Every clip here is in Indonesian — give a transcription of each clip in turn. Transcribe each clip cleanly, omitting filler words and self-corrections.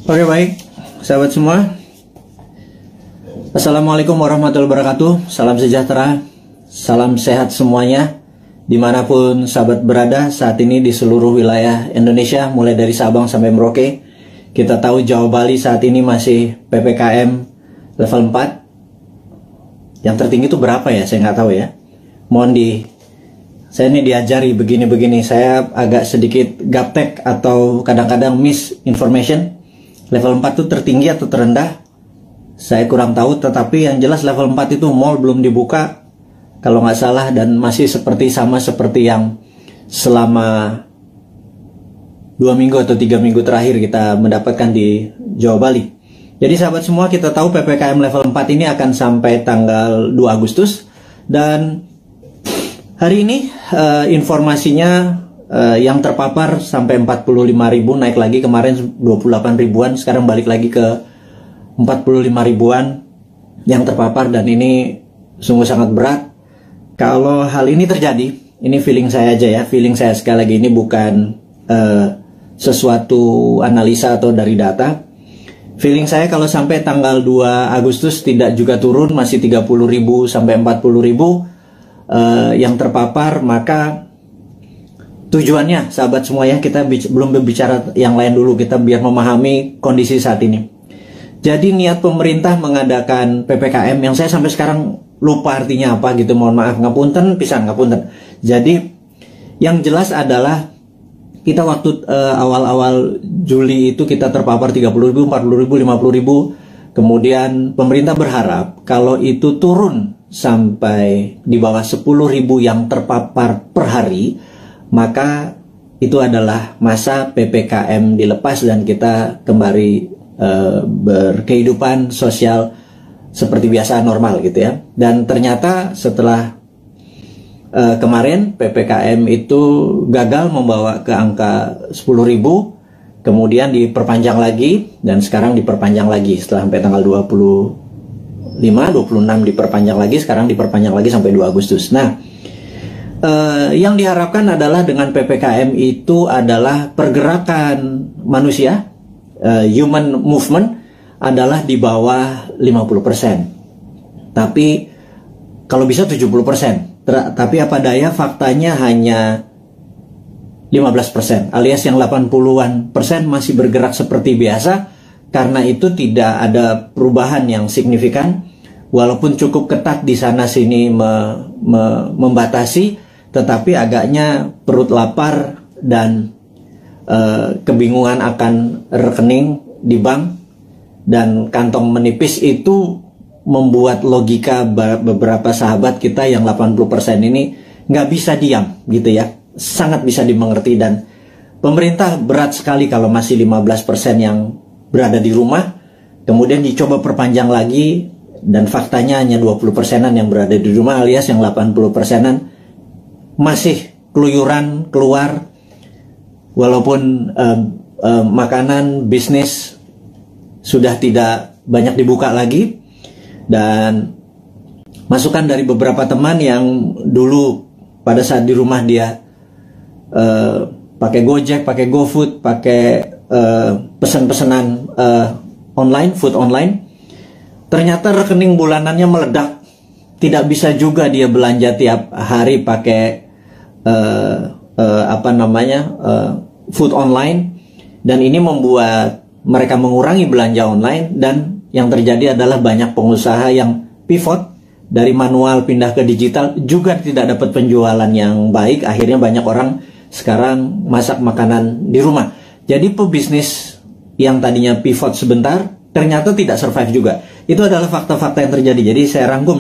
Oke, baik, sahabat semua. Assalamualaikum warahmatullahi wabarakatuh. Salam sejahtera, salam sehat semuanya, dimanapun sahabat berada saat ini di seluruh wilayah Indonesia, mulai dari Sabang sampai Merauke. Kita tahu Jawa Bali saat ini masih PPKM level 4. Yang tertinggi itu berapa ya? Saya nggak tahu ya. Saya ini diajari begini-begini. Saya agak sedikit gaptek atau kadang-kadang misinformation. Level 4 itu tertinggi atau terendah? Saya kurang tahu, tetapi yang jelas level 4 itu mall belum dibuka kalau nggak salah, dan masih sama seperti yang selama 2 minggu atau 3 minggu terakhir kita mendapatkan di Jawa Bali. Jadi sahabat semua, kita tahu PPKM level 4 ini akan sampai tanggal 2 Agustus, dan hari ini informasinya yang terpapar sampai 45.000, naik lagi, kemarin 28 ribuan, sekarang balik lagi ke 45 ribuan yang terpapar, dan ini sungguh sangat berat. Kalau hal ini terjadi, ini feeling saya aja ya, feeling saya sekali lagi, ini bukan sesuatu analisa atau dari data. Feeling saya kalau sampai tanggal 2 Agustus tidak juga turun, masih 30.000 sampai 40.000 yang terpapar, maka tujuannya sahabat semua ya, kita belum berbicara yang lain dulu, kita biar memahami kondisi saat ini. Jadi niat pemerintah mengadakan PPKM yang saya sampai sekarang lupa artinya apa gitu, mohon maaf, ngapunten pisan, ngapunten. Jadi yang jelas adalah kita waktu awal-awal Juli itu kita terpapar 30.000, 40.000, 50.000. Kemudian pemerintah berharap kalau itu turun sampai di bawah 10.000 yang terpapar per hari, maka itu adalah masa PPKM dilepas dan kita kembali berkehidupan sosial seperti biasa, normal gitu ya. Dan ternyata setelah kemarin PPKM itu gagal membawa ke angka 10.000, kemudian diperpanjang lagi, dan sekarang diperpanjang lagi setelah sampai tanggal 25, 26 diperpanjang lagi, sekarang diperpanjang lagi sampai 2 Agustus. Nah, yang diharapkan adalah dengan PPKM itu adalah pergerakan manusia, human movement adalah di bawah 50%. Tapi kalau bisa 70%. Tapi apa daya, faktanya hanya 15%, alias yang 80-an persen masih bergerak seperti biasa. Karena itu tidak ada perubahan yang signifikan, walaupun cukup ketat di sana sini membatasi, tetapi agaknya perut lapar dan kebingungan akan rekening di bank dan kantong menipis itu membuat logika beberapa sahabat kita yang 80% ini nggak bisa diam gitu ya, sangat bisa dimengerti. Dan pemerintah berat sekali kalau masih 15% yang berada di rumah, kemudian dicoba perpanjang lagi, dan faktanya hanya 20%-an yang berada di rumah, alias yang 80%-an masih keluyuran keluar, walaupun makanan, bisnis sudah tidak banyak dibuka lagi. Dan masukan dari beberapa teman yang dulu pada saat di rumah dia pakai Gojek, pakai GoFood, pakai pesan-pesanan online, food online, ternyata rekening bulanannya meledak. Tidak bisa juga dia belanja tiap hari pakai food online, dan ini membuat mereka mengurangi belanja online. Dan yang terjadi adalah banyak pengusaha yang pivot dari manual pindah ke digital, juga tidak dapat penjualan yang baik. Akhirnya banyak orang sekarang masak makanan di rumah. Jadi pebisnis yang tadinya pivot sebentar ternyata tidak survive juga. Itu adalah fakta-fakta yang terjadi. Jadi saya rangkum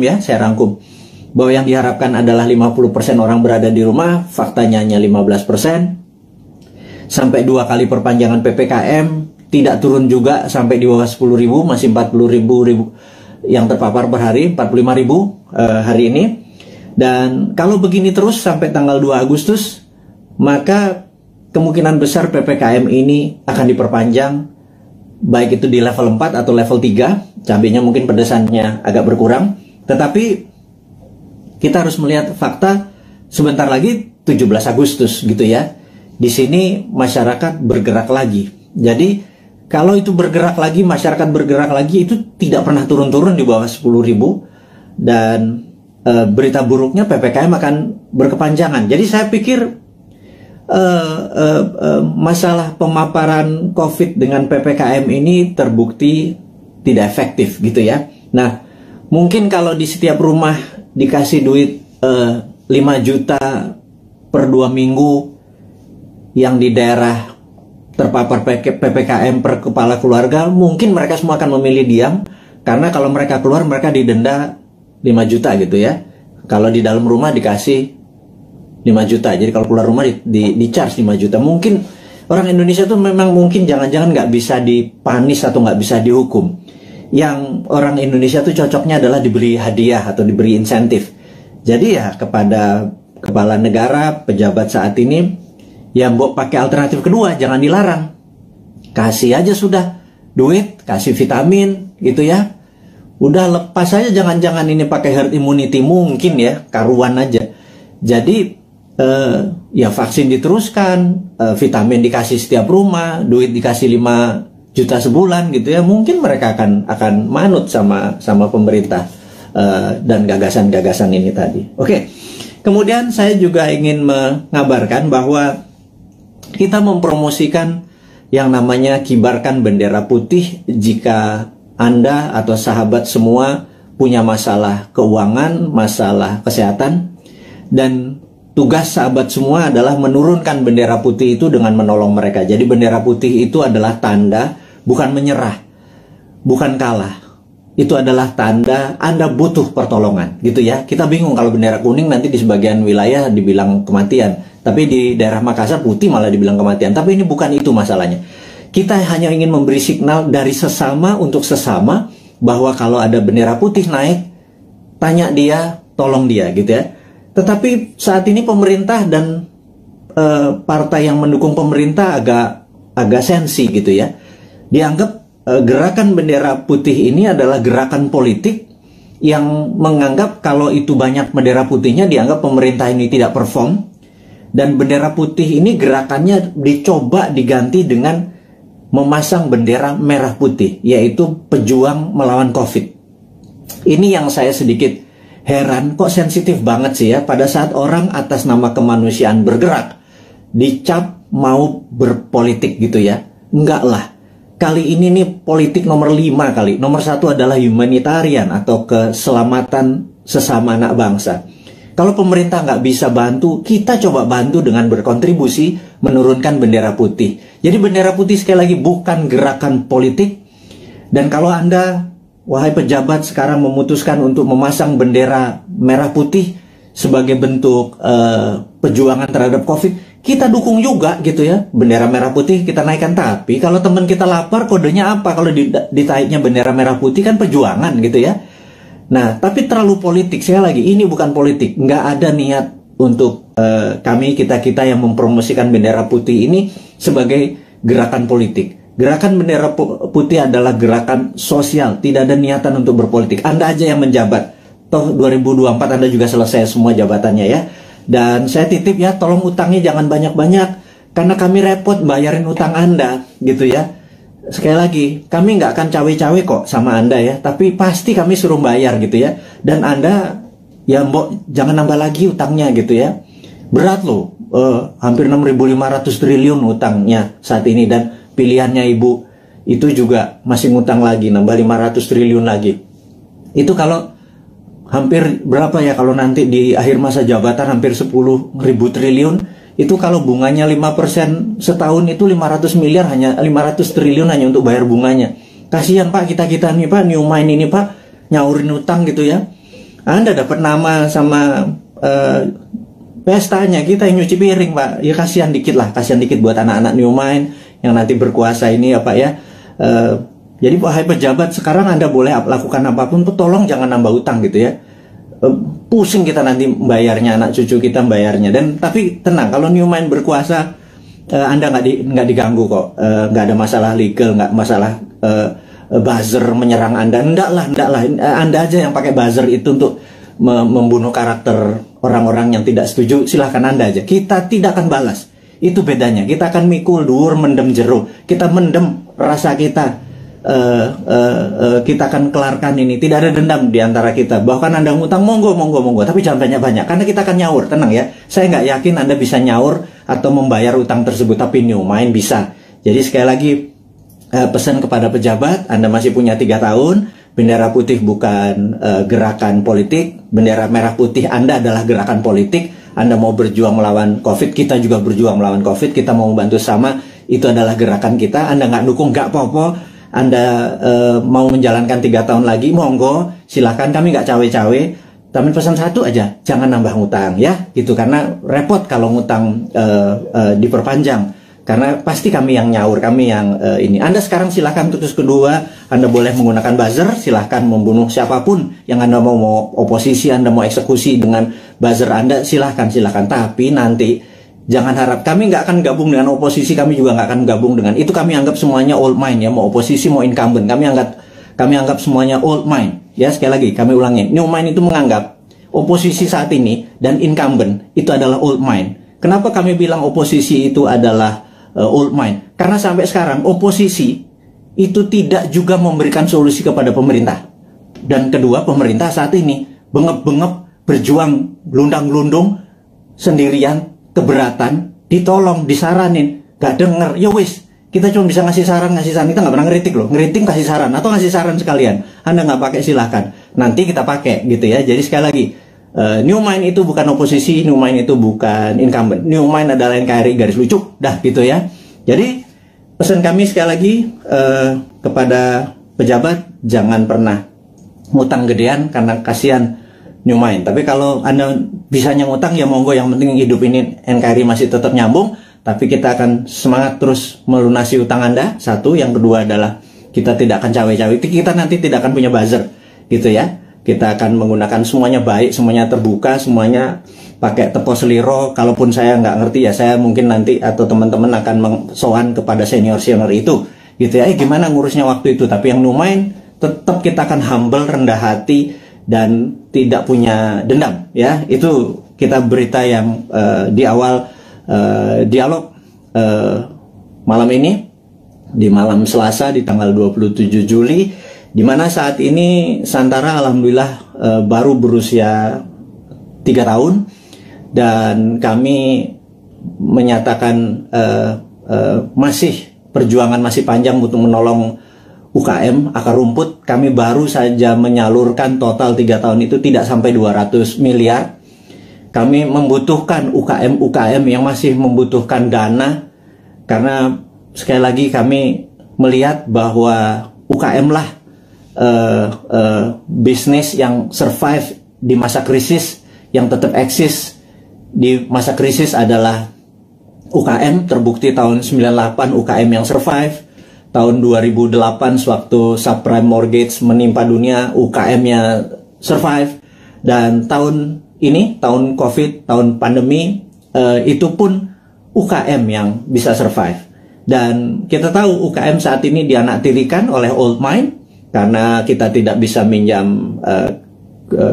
bahwa yang diharapkan adalah 50% orang berada di rumah, faktanya hanya 15%. Sampai 2 kali perpanjangan PPKM, tidak turun juga sampai di bawah 10.000, masih 40.000 yang terpapar per hari, 45.000 hari ini. Dan kalau begini terus sampai tanggal 2 Agustus, maka kemungkinan besar PPKM ini akan diperpanjang, baik itu di level 4 atau level 3. Cabenya mungkin pedesannya agak berkurang, tetapi kita harus melihat fakta. Sebentar lagi 17 Agustus gitu ya. Di sini masyarakat bergerak lagi. Jadi Kalau itu bergerak lagi, masyarakat bergerak lagi, itu tidak pernah turun-turun di bawah 10.000, dan berita buruknya PPKM akan berkepanjangan. Jadi saya pikir masalah pemaparan COVID dengan PPKM ini terbukti tidak efektif gitu ya. Nah, mungkin kalau di setiap rumah dikasih duit 5 juta per 2 minggu, yang di daerah terpapar PPKM per kepala keluarga, mungkin mereka semua akan memilih diam, karena kalau mereka keluar mereka didenda 5 juta gitu ya. Kalau di dalam rumah dikasih 5 juta, jadi kalau keluar rumah di charge 5 juta. Mungkin orang Indonesia tuh memang mungkin jangan-jangan nggak bisa dipanis atau nggak bisa dihukum. Yang orang Indonesia tuh cocoknya adalah diberi hadiah atau diberi insentif. Jadi ya kepada kepala negara, pejabat saat ini, ya mbok pakai alternatif kedua, jangan dilarang. Kasih aja sudah duit, kasih vitamin gitu ya. Udah lepas aja, jangan-jangan ini pakai herd immunity, mungkin ya, karuan aja. Jadi ya vaksin diteruskan, vitamin dikasih setiap rumah, duit dikasih 5 juta sebulan gitu ya. Mungkin mereka akan manut sama pemerintah dan gagasan-gagasan ini tadi. Oke. Kemudian saya juga ingin mengabarkan bahwa kita mempromosikan yang namanya kibarkan bendera putih jika Anda atau sahabat semua punya masalah keuangan, masalah kesehatan, dan tugas sahabat semua adalah menurunkan bendera putih itu dengan menolong mereka. Jadi bendera putih itu adalah tanda, bukan menyerah, bukan kalah. Itu adalah tanda Anda butuh pertolongan gitu ya. Kita bingung kalau bendera kuning nanti di sebagian wilayah dibilang kematian, tapi di daerah Makassar putih malah dibilang kematian. Tapi ini bukan itu masalahnya. Kita hanya ingin memberi signal dari sesama untuk sesama bahwa kalau ada bendera putih naik, tanya dia, tolong dia gitu ya. Tetapi saat ini pemerintah dan partai yang mendukung pemerintah agak sensi gitu ya. Dianggap gerakan bendera putih ini adalah gerakan politik yang menganggap kalau itu banyak bendera putihnya dianggap pemerintah ini tidak perform, dan bendera putih ini gerakannya dicoba diganti dengan memasang bendera merah putih, yaitu pejuang melawan COVID. Ini yang saya sedikit heran, kok sensitif banget sih ya pada saat orang atas nama kemanusiaan bergerak dicap mau berpolitik gitu ya. Enggak lah. Kali ini nih politik nomor 5 kali. Nomor 1 adalah humanitarian atau keselamatan sesama anak bangsa. Kalau pemerintah nggak bisa bantu, kita coba bantu dengan berkontribusi menurunkan bendera putih. Jadi bendera putih sekali lagi bukan gerakan politik. Dan kalau Anda, wahai pejabat, sekarang memutuskan untuk memasang bendera merah putih sebagai bentuk perjuangan terhadap COVID, kita dukung juga gitu ya. Bendera merah putih kita naikkan. Tapi kalau teman kita lapar, kodenya apa? Kalau ditaiknya bendera merah putih kan perjuangan gitu ya. Nah, tapi terlalu politik. Saya lagi, ini bukan politik. Nggak ada niat untuk kita yang mempromosikan bendera putih ini sebagai gerakan politik. Gerakan bendera putih adalah gerakan sosial. Tidak ada niatan untuk berpolitik. Anda aja yang menjabat. Toh 2024 Anda juga selesai semua jabatannya ya. Dan saya titip ya, tolong utangnya jangan banyak-banyak, karena kami repot bayarin utang Anda gitu ya. Sekali lagi, kami nggak akan cawe-cawe kok sama Anda ya, tapi pasti kami suruh bayar gitu ya. Dan Anda ya mbok jangan nambah lagi utangnya gitu ya. Berat loh, hampir 6.500 triliun utangnya saat ini, dan pilihannya Ibu itu juga masih ngutang lagi, nambah 500 triliun lagi. Itu kalau hampir berapa ya kalau nanti di akhir masa jabatan, hampir 10.000 triliun. Itu kalau bunganya 5% setahun itu 500 miliar, hanya 500 triliun hanya untuk bayar bunganya. Kasihan Pak, kita nih Pak, New Mind ini Pak, nyaurin utang gitu ya. Anda dapat nama sama pestanya, kita yang nyuci piring Pak. Ya kasihan dikit lah, kasihan dikit buat anak-anak New Mind yang nanti berkuasa ini ya Pak ya. Jadi wahai pejabat, sekarang Anda boleh lakukan apapun, tolong jangan nambah utang gitu ya. Pusing kita nanti bayarnya, anak cucu kita bayarnya. Dan tapi tenang, kalau New Mind berkuasa, Anda nggak diganggu kok. Nggak ada masalah legal, nggak masalah buzzer menyerang Anda. Enggak lah. Anda aja yang pakai buzzer itu untuk membunuh karakter orang-orang yang tidak setuju. Silahkan Anda aja. Kita tidak akan balas. Itu bedanya. Kita akan mikul dhuwur mendem jero. Kita mendem rasa kita kita akan kelarkan ini. Tidak ada dendam di antara kita. Bahkan Anda ngutang, monggo, tapi jangan banyak-banyak, karena kita akan nyaur. Tenang ya, saya nggak yakin Anda bisa nyaur atau membayar utang tersebut, tapi New Mind bisa. Jadi sekali lagi, pesan kepada pejabat, Anda masih punya 3 tahun. Bendera putih bukan gerakan politik, bendera merah putih Anda adalah gerakan politik. Anda mau berjuang melawan COVID, kita juga berjuang melawan COVID, kita mau membantu sama, itu adalah gerakan kita. Anda nggak dukung, nggak apa-apa. Anda mau menjalankan 3 tahun lagi, monggo, silahkan, kami nggak cawe-cawe. Tapi pesan satu aja, jangan nambah ngutang ya, gitu, karena repot kalau ngutang diperpanjang. Karena pasti kami yang nyaur, kami yang ini. Anda sekarang silahkan terus kedua, Anda boleh menggunakan buzzer, silahkan membunuh siapapun yang Anda mau oposisi, Anda mau eksekusi dengan buzzer Anda, silahkan. Tapi nanti jangan harap, kami nggak akan gabung dengan oposisi, kami juga nggak akan gabung dengan itu. Kami anggap semuanya old mind ya, mau oposisi mau incumbent, kami anggap semuanya old mind ya. Sekali lagi kami ulangi, New Mind itu menganggap oposisi saat ini dan incumbent itu adalah old mind. Kenapa kami bilang oposisi itu adalah old mind? Karena sampai sekarang oposisi itu tidak juga memberikan solusi kepada pemerintah. Dan kedua, pemerintah saat ini bengep-bengep berjuang gelundang-gelundung sendirian, keberatan, ditolong, disaranin, gak denger, ya wis, kita cuma bisa ngasih saran, kita nggak pernah ngeritik loh, ngeritik kasih saran, atau ngasih saran sekalian, Anda nggak pakai silahkan, nanti kita pakai gitu ya. Jadi sekali lagi, New Mind itu bukan oposisi, New Mind itu bukan incumbent, New Mind adalah NKRI garis lucu, dah gitu ya. Jadi pesan kami sekali lagi kepada pejabat, jangan pernah ngutang gedean karena kasihan New Mind. Tapi kalau Anda bisanya ngutang, ya monggo, yang penting hidup ini NKRI masih tetap nyambung. Tapi kita akan semangat terus melunasi utang Anda. Satu, yang kedua adalah kita tidak akan cawe-cawe. Kita nanti tidak akan punya buzzer, gitu ya. Kita akan menggunakan semuanya baik, semuanya terbuka, semuanya pakai tepos seliro. Kalaupun saya nggak ngerti ya, saya mungkin nanti atau teman-teman akan sowan kepada senior-senior itu, gitu ya. Gimana ngurusnya waktu itu? Tapi yang New Mind tetap kita akan humble, rendah hati, dan tidak punya dendam ya. Itu kita berita yang di awal dialog malam ini, di malam Selasa di tanggal 27 Juli, di mana saat ini Santara alhamdulillah baru berusia 3 tahun, dan kami menyatakan masih perjuangan masih panjang untuk menolong UKM akar rumput. Kami baru saja menyalurkan total 3 tahun itu tidak sampai 200 miliar. Kami membutuhkan UKM yang masih membutuhkan dana, karena sekali lagi kami melihat bahwa UKM lah bisnis yang survive di masa krisis, yang tetap eksis di masa krisis adalah UKM. Terbukti tahun 98 UKM yang survive. Tahun 2008 sewaktu subprime mortgage menimpa dunia, UKM-nya survive. Dan tahun ini, tahun COVID, tahun pandemi, itu pun UKM yang bisa survive. Dan kita tahu UKM saat ini dianaktirikan oleh old mind, karena kita tidak bisa minjam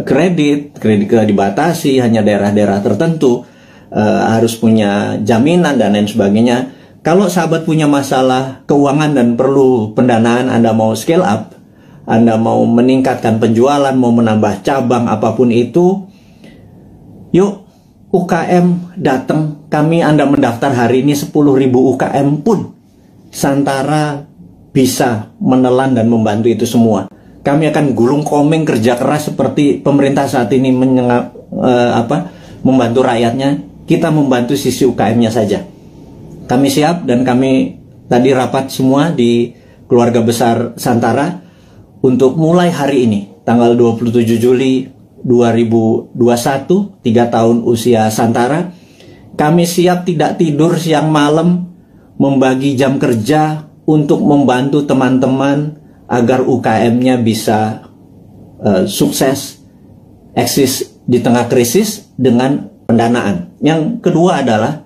kredit kita dibatasi, hanya daerah-daerah tertentu, harus punya jaminan dan lain sebagainya. Kalau sahabat punya masalah keuangan dan perlu pendanaan, Anda mau scale up, Anda mau meningkatkan penjualan, mau menambah cabang, apapun itu, yuk UKM datang. Kami, Anda mendaftar hari ini 10.000 UKM pun Santara bisa menelan dan membantu itu semua. Kami akan gulung komeng kerja keras seperti pemerintah saat ini membantu rakyatnya. Kita membantu sisi UKM-nya saja. Kami siap, dan kami tadi rapat semua di keluarga besar Santara untuk mulai hari ini, tanggal 27 Juli 2021, 3 tahun usia Santara. Kami siap tidak tidur siang malam, membagi jam kerja untuk membantu teman-teman agar UKM-nya bisa sukses, eksis di tengah krisis dengan pendanaan. Yang kedua adalah,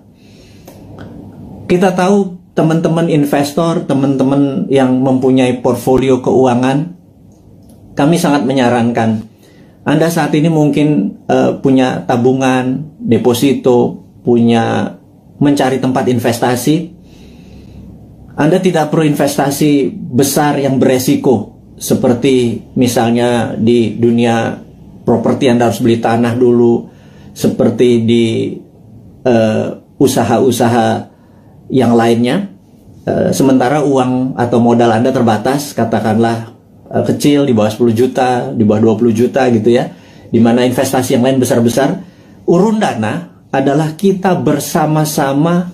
kita tahu teman-teman investor, teman-teman yang mempunyai portfolio keuangan, kami sangat menyarankan, Anda saat ini mungkin punya tabungan, deposito, mencari tempat investasi. Anda tidak perlu investasi besar yang beresiko, seperti misalnya di dunia properti Anda harus beli tanah dulu, seperti di usaha-usaha yang lainnya. Sementara uang atau modal Anda terbatas, katakanlah kecil, di bawah 10 juta, di bawah 20 juta gitu ya, dimana investasi yang lain besar-besar. Urun dana adalah kita bersama-sama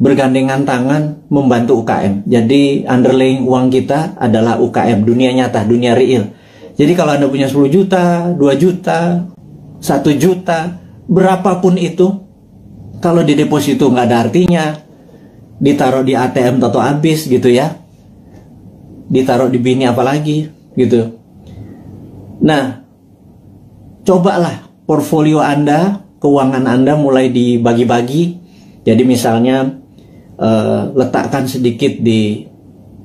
bergandengan tangan membantu UKM. Jadi underlying uang kita adalah UKM, dunia nyata, dunia real. Jadi kalau Anda punya 10 juta, 2 juta, 1 juta, berapapun itu, kalau di deposito nggak ada artinya, ditaruh di ATM atau habis gitu ya, ditaruh di bini apalagi gitu. Nah, cobalah portfolio Anda, keuangan Anda mulai dibagi-bagi. Jadi misalnya letakkan sedikit di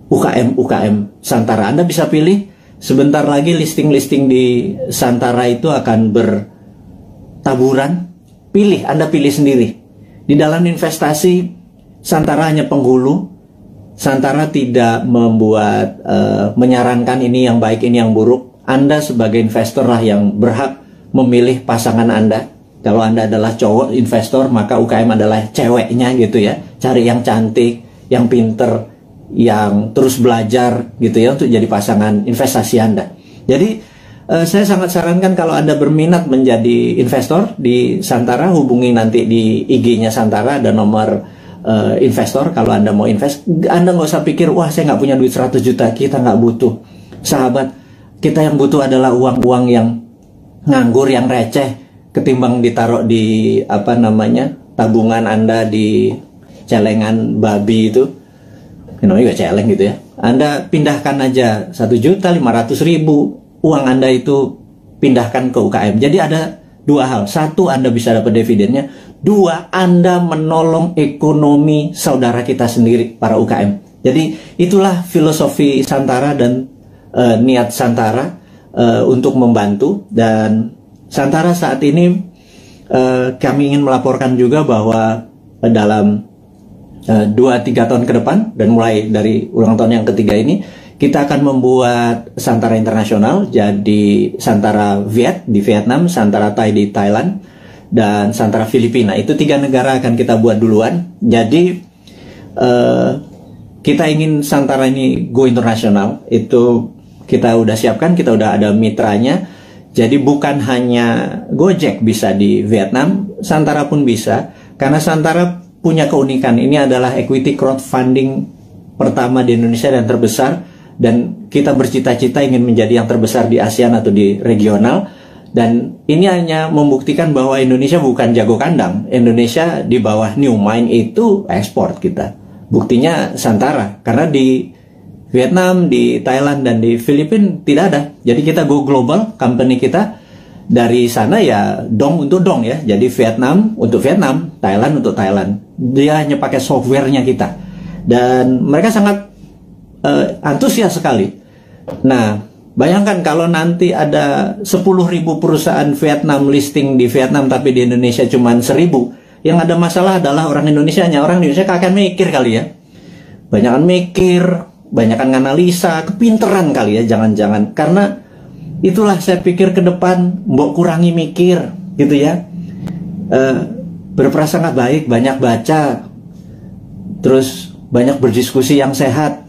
UKM Santara. Anda bisa pilih, sebentar lagi listing-listing di Santara itu akan bertaburan. Pilih, Anda pilih sendiri. Di dalam investasi, Santara hanya penghulu. Santara tidak membuat menyarankan ini yang baik, ini yang buruk. Anda sebagai investor lah yang berhak memilih pasangan Anda. Kalau Anda adalah cowok investor, maka UKM adalah ceweknya gitu ya. Cari yang cantik, yang pinter, yang terus belajar gitu ya, untuk jadi pasangan investasi Anda. Jadi saya sangat sarankan kalau Anda berminat menjadi investor di Santara, hubungi nanti di IG-nya Santara, ada nomor investor. Kalau Anda mau invest, Anda nggak usah pikir, wah saya nggak punya duit 100 juta, kita nggak butuh. Sahabat, kita yang butuh adalah uang-uang yang nganggur, yang receh, ketimbang ditaruh di tabungan Anda di celengan babi itu, namanya juga celeng gitu ya. Anda pindahkan aja 1.500.000 uang Anda itu, pindahkan ke UKM. Jadi ada dua hal: satu, Anda bisa dapat dividennya; dua, Anda menolong ekonomi saudara kita sendiri, para UKM. Jadi itulah filosofi Santara dan niat Santara untuk membantu. Dan Santara saat ini kami ingin melaporkan juga bahwa dalam 2-3 tahun ke depan, dan mulai dari ulang tahun yang ketiga ini, kita akan membuat Santara Internasional. Jadi Santara Viet di Vietnam, Santara Thai di Thailand, dan Santara Filipina. Itu 3 negara akan kita buat duluan. Jadi kita ingin Santara ini go internasional. Itu kita udah siapkan, kita udah ada mitranya. Jadi bukan hanya Gojek bisa di Vietnam, Santara pun bisa. Karena Santara punya keunikan, ini adalah equity crowdfunding pertama di Indonesia dan terbesar. Dan kita bercita-cita ingin menjadi yang terbesar di ASEAN atau di regional. Dan ini hanya membuktikan bahwa Indonesia bukan jago kandang. Indonesia di bawah New Mind itu ekspor kita. Buktinya Santara, karena di Vietnam, di Thailand, dan di Filipina tidak ada. Jadi kita go global, company kita dari sana ya dong untuk dong ya. Jadi Vietnam untuk Vietnam, Thailand untuk Thailand. Dia hanya pakai softwarenya kita. Dan mereka sangat antusias sekali. Nah, bayangkan kalau nanti ada 10.000 perusahaan Vietnam listing di Vietnam, tapi di Indonesia cuma 1.000. Yang ada masalah adalah orang Indonesianya. Orang Indonesia akan mikir kali ya. Banyakan mikir, banyakan analisa, kepinteran kali ya, jangan-jangan. Karena itulah saya pikir ke depan, mbok kurangi mikir gitu ya. Berprasangka baik, banyak baca, terus banyak berdiskusi yang sehat.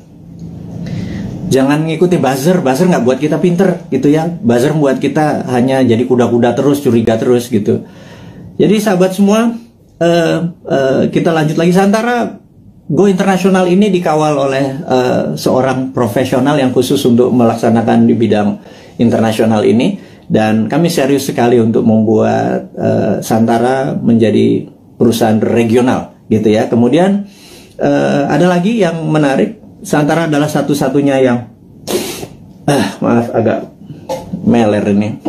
Jangan ngikuti buzzer nggak buat kita pinter gitu ya. Buzzer buat kita hanya jadi kuda-kuda terus, curiga terus gitu. Jadi sahabat semua, kita lanjut lagi. Santara Go Internasional ini dikawal oleh seorang profesional yang khusus untuk melaksanakan di bidang internasional ini. Dan kami serius sekali untuk membuat Santara menjadi perusahaan regional gitu ya. Kemudian ada lagi yang menarik. Santara adalah satu-satunya yang maaf agak meler ini.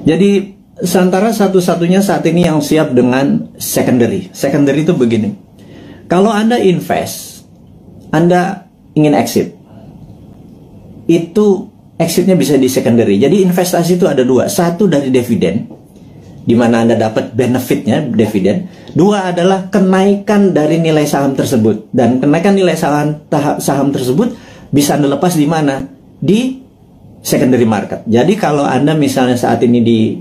Jadi Santara satu-satunya saat ini yang siap dengan secondary. Secondary itu begini. Kalau Anda invest, Anda ingin exit, itu exitnya bisa di secondary. Jadi investasi itu ada dua. Satu dari dividen. di mana Anda dapat benefitnya, dividen. Dua adalah kenaikan dari nilai saham tersebut. Dan kenaikan nilai saham tersebut bisa Anda lepas di mana? Di secondary market. Jadi kalau Anda misalnya saat ini di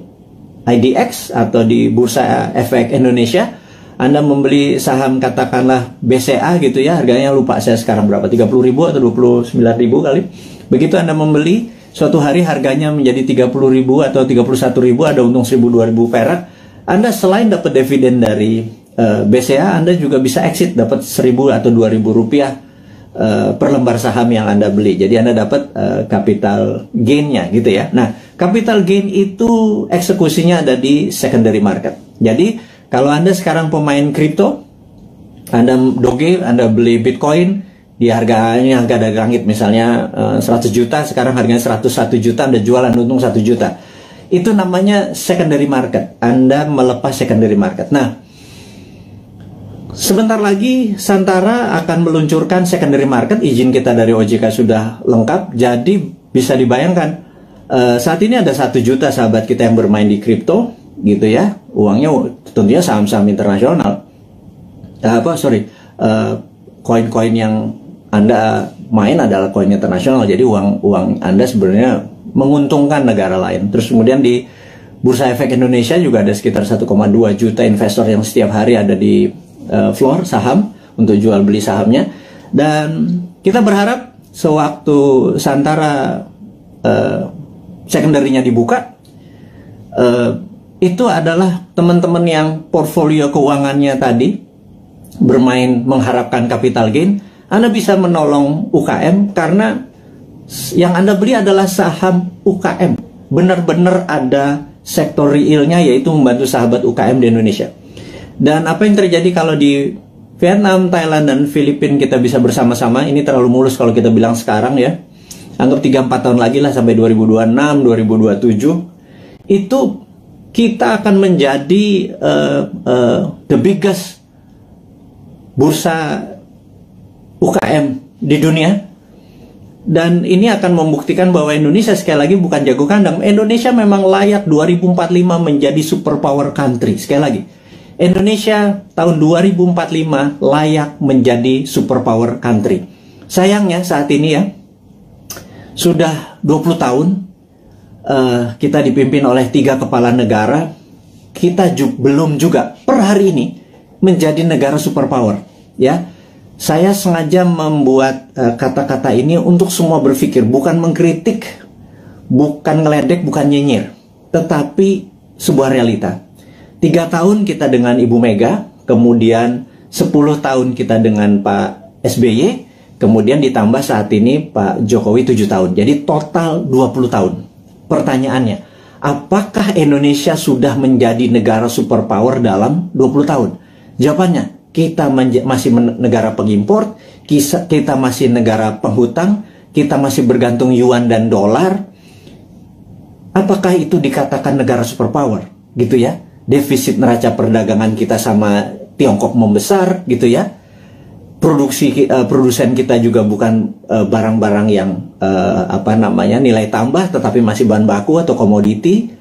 IDX atau di Bursa Efek Indonesia, Anda membeli saham katakanlah BCA gitu ya, harganya lupa saya sekarang berapa, 30.000 atau 29.000 kali. Begitu Anda membeli, suatu hari harganya menjadi 30.000 atau 31.000, ada untung 1.000-2.000 perak. Anda selain dapat dividen dari BCA, Anda juga bisa exit, dapat 1.000 atau 2.000 rupiah per lembar saham yang Anda beli. Jadi Anda dapat capital gain-nya gitu ya. Nah, capital gain itu eksekusinya ada di secondary market. Jadi kalau Anda sekarang pemain kripto, Anda doge, Anda beli Bitcoin di harganya harga dari langit, misalnya 100 juta, sekarang harganya 101 juta, Anda jualan untung 1 juta. Itu namanya secondary market. Anda melepas secondary market. Nah, sebentar lagi Santara akan meluncurkan secondary market. Izin kita dari OJK sudah lengkap. Jadi bisa dibayangkan, saat ini ada 1 juta sahabat kita yang bermain di kripto gitu ya, uangnya tentunya saham-saham internasional, koin-koin yang Anda main adalah koin internasional, jadi uang Anda sebenarnya menguntungkan negara lain. Terus kemudian di Bursa Efek Indonesia juga ada sekitar 1,2 juta investor yang setiap hari ada di floor saham untuk jual beli sahamnya. Dan kita berharap sewaktu Santara secondary-nya dibuka, itu adalah teman-teman yang portfolio keuangannya tadi bermain mengharapkan capital gain, Anda bisa menolong UKM karena yang Anda beli adalah saham UKM. Benar-benar ada sektor realnya, yaitu membantu sahabat UKM di Indonesia. Dan apa yang terjadi kalau di Vietnam, Thailand, dan Filipina kita bisa bersama-sama, ini terlalu mulus kalau kita bilang sekarang ya. Anggap 3-4 tahun lagi lah sampai 2026, 2027. Itu kita akan menjadi the biggest bursa UKM di dunia. Dan ini akan membuktikan bahwa Indonesia sekali lagi bukan jago kandang. Indonesia memang layak 2045 menjadi superpower country. Sekali lagi, Indonesia tahun 2045 layak menjadi superpower country. Sayangnya saat ini ya, sudah 20 tahun kita dipimpin oleh 3 kepala negara, kita belum juga per hari ini menjadi negara superpower. Ya, saya sengaja membuat kata-kata ini untuk semua berpikir, bukan mengkritik, bukan ngeledek, bukan nyinyir, tetapi sebuah realita. 3 tahun kita dengan Ibu Mega, kemudian 10 tahun kita dengan Pak SBY, kemudian ditambah saat ini Pak Jokowi 7 tahun. Jadi total 20 tahun. Pertanyaannya, apakah Indonesia sudah menjadi negara superpower dalam 20 tahun? Jawabannya, kita masih negara pengimpor, kita masih negara penghutang, kita masih bergantung yuan dan dolar. Apakah itu dikatakan negara superpower? Gitu ya. Defisit neraca perdagangan kita sama Tiongkok membesar, gitu ya. Produsen kita juga bukan barang-barang yang nilai tambah, tetapi masih bahan baku atau komoditi.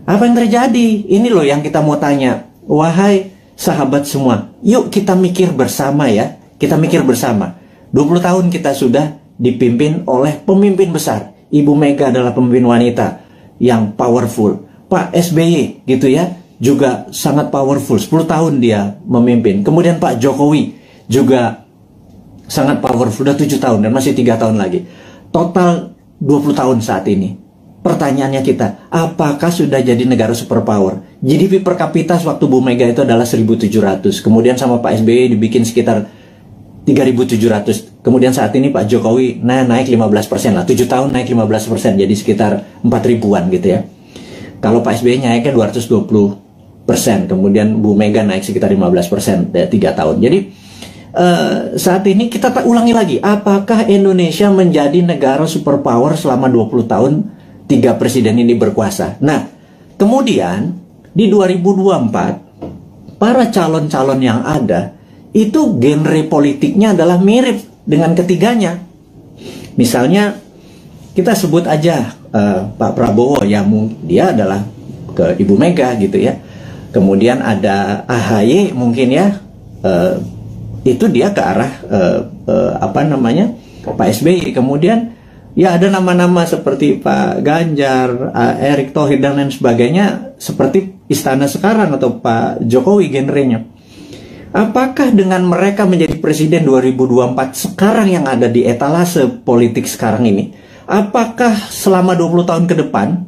Apa yang terjadi? Ini loh yang kita mau tanya. Wahai sahabat semua, yuk kita mikir bersama ya. Kita mikir bersama. 20 tahun kita sudah dipimpin oleh pemimpin besar. Ibu Mega adalah pemimpin wanita yang powerful. Pak SBY gitu ya, juga sangat powerful. 10 tahun dia memimpin. Kemudian Pak Jokowi juga sangat powerful, sudah 7 tahun dan masih 3 tahun lagi. Total 20 tahun saat ini. Pertanyaannya kita, apakah sudah jadi negara superpower? GDP per kapita waktu Bu Mega itu adalah 1.700. Kemudian sama Pak SBY dibikin sekitar 3.700. Kemudian saat ini Pak Jokowi naik 15% lah. 7 tahun naik 15%, jadi sekitar 4.000-an gitu ya. Kalau Pak SBY naiknya 220%. Kemudian Bu Mega naik sekitar 15% 3 tahun. Jadi saat ini kita ulangi lagi, apakah Indonesia menjadi negara superpower selama 20 tahun 3 presiden ini berkuasa? Nah, kemudian di 2024 para calon-calon yang ada itu genre politiknya adalah mirip dengan ketiganya. Misalnya kita sebut aja Pak Prabowo, ya dia adalah ke Ibu Mega gitu ya. kemudian ada AHY mungkin ya, itu dia ke arah Pak SBY. Kemudian ya ada nama-nama seperti Pak Ganjar, Erick Thohir dan lain sebagainya, seperti istana sekarang atau Pak Jokowi genrenya. Apakah dengan mereka menjadi presiden 2024 sekarang yang ada di etalase politik sekarang ini, apakah selama 20 tahun ke depan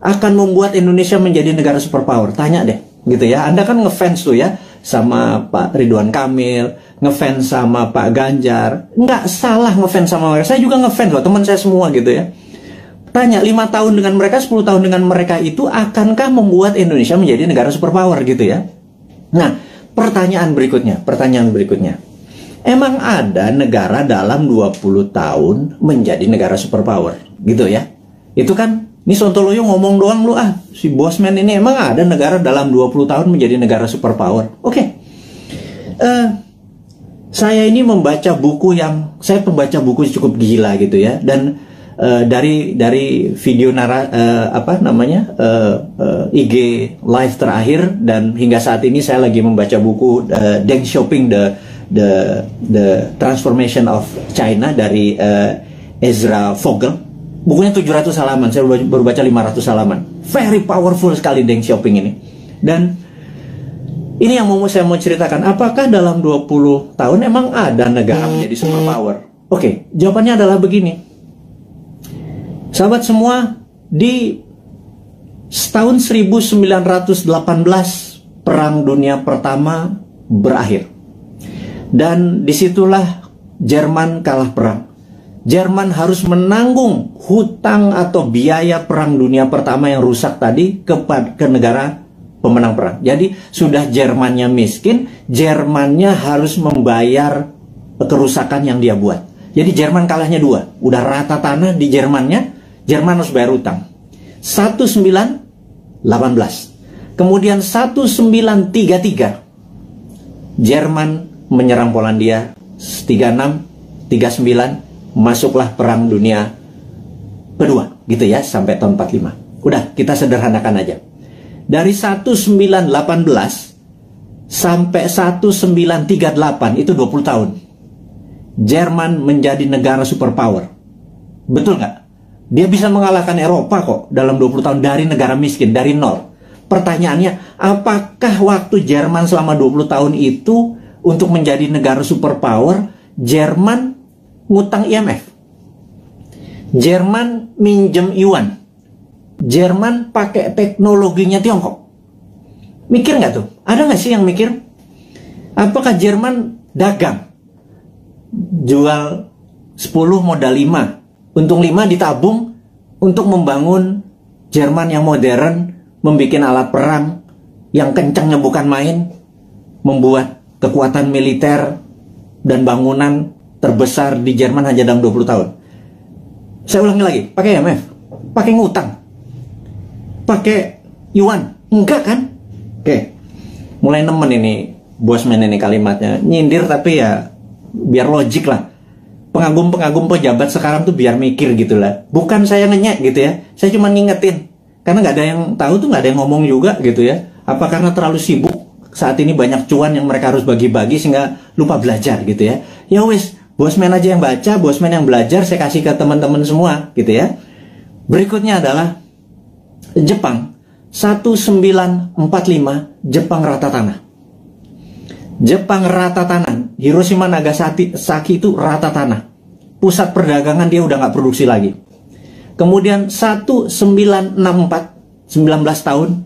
akan membuat Indonesia menjadi negara superpower? Tanya deh, gitu ya. Anda kan ngefans tuh ya sama Pak Ridwan Kamil, ngefans sama Pak Ganjar. Nggak salah ngefans sama mereka. Saya juga ngefans loh, teman saya semua gitu ya. Tanya, 5 tahun dengan mereka, 10 tahun dengan mereka itu akankah membuat Indonesia menjadi negara superpower gitu ya? Nah, pertanyaan berikutnya. Emang ada negara dalam 20 tahun menjadi negara superpower gitu ya? Itu kan, ini Sontoloyo ngomong doang lu si Bosman ini, emang ada negara dalam 20 tahun menjadi negara superpower? Oke. Saya ini saya pembaca buku cukup gila gitu ya, dan dari video IG live terakhir dan hingga saat ini saya lagi membaca buku Deng Xiaoping the Transformation of China dari Ezra Vogel. Bukunya 700 halaman, saya baru baca 500 halaman. Very powerful sekali Deng Xiaoping ini. Dan ini yang saya mau ceritakan, apakah dalam 20 tahun emang ada negara menjadi superpower? Oke, jawabannya adalah begini. Sahabat semua, di tahun 1918 Perang Dunia Pertama berakhir. Dan disitulah Jerman kalah perang. Jerman harus menanggung hutang atau biaya Perang Dunia Pertama yang rusak tadi ke negara pemenang perang. Jadi sudah Jermannya miskin, Jermannya harus membayar kerusakan yang dia buat. Jadi Jerman kalahnya 2. Udah rata tanah di Jermannya, Jerman harus bayar utang. 1918. Kemudian 1933 Jerman menyerang Polandia. 36, 39 masuklah Perang Dunia Kedua gitu ya, sampai tahun 45. Udah, kita sederhanakan aja. Dari 1918 sampai 1938 itu 20 tahun. Jerman menjadi negara superpower. Betul nggak? Dia bisa mengalahkan Eropa kok dalam 20 tahun dari negara miskin, dari nol. Pertanyaannya, apakah waktu Jerman selama 20 tahun itu untuk menjadi negara superpower, Jerman ngutang IMF? Jerman minjem yuan? Jerman pakai teknologinya Tiongkok? Mikir nggak tuh? Ada nggak sih yang mikir? Apakah Jerman dagang? Jual 10 modal 5. Untung 5 ditabung untuk membangun Jerman yang modern, membuat alat perang yang kencangnya bukan main, membuat kekuatan militer dan bangunan terbesar di Jerman hanya dalam 20 tahun. Saya ulangi lagi, pakai IMF, pakai ngutang, pakai yuan, enggak kan? Oke, mulai nemen ini Bosman ini kalimatnya, nyindir tapi ya biar logik lah. Pengagum-pengagum pejabat sekarang tuh biar mikir gitu lah. Bukan saya ngenyek gitu ya, saya cuma ngingetin. Karena nggak ada yang tahu tuh, nggak ada yang ngomong juga gitu ya. Apa karena terlalu sibuk saat ini banyak cuan yang mereka harus bagi-bagi sehingga lupa belajar gitu ya. Ya wis, Bosman aja yang baca, Bosman yang belajar, saya kasih ke teman-teman semua gitu ya. Berikutnya adalah Jepang. 1945 Jepang rata tanah. Jepang rata tanah. Hiroshima Nagasaki itu rata tanah. Pusat perdagangan dia udah nggak produksi lagi. Kemudian 1964, 19 tahun,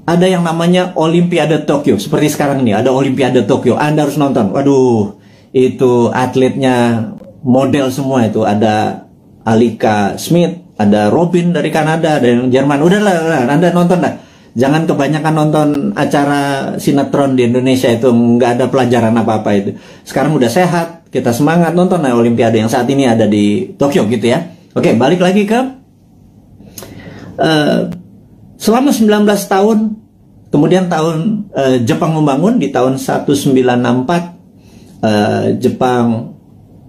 ada yang namanya Olimpiade Tokyo. Seperti sekarang ini, ada Olimpiade Tokyo. Anda harus nonton. Waduh, itu atletnya model semua itu. Ada Alika Smith, ada Robin dari Kanada, ada yang Jerman. Udahlah, Anda nonton dah. Jangan kebanyakan nonton acara sinetron di Indonesia, itu nggak ada pelajaran apa-apa itu. Sekarang udah sehat, kita semangat nonton Olimpiade yang saat ini ada di Tokyo gitu ya. Oke, balik lagi ke selama 19 tahun, kemudian Jepang membangun di tahun 1964 Jepang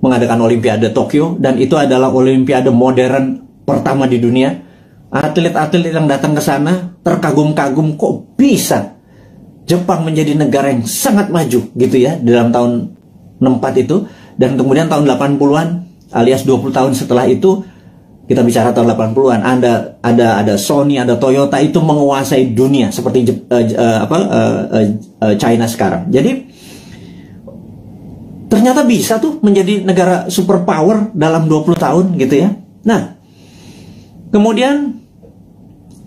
mengadakan Olimpiade Tokyo, dan itu adalah Olimpiade modern pertama di dunia. atlet-atlet yang datang ke sana terkagum-kagum, kok bisa Jepang menjadi negara yang sangat maju gitu ya di dalam tahun 64 itu. Dan kemudian tahun 80-an alias 20 tahun setelah itu, kita bicara tahun 80-an, ada Sony, ada Toyota itu menguasai dunia seperti China sekarang. Jadi ternyata bisa tuh menjadi negara superpower dalam 20 tahun gitu ya. Nah, kemudian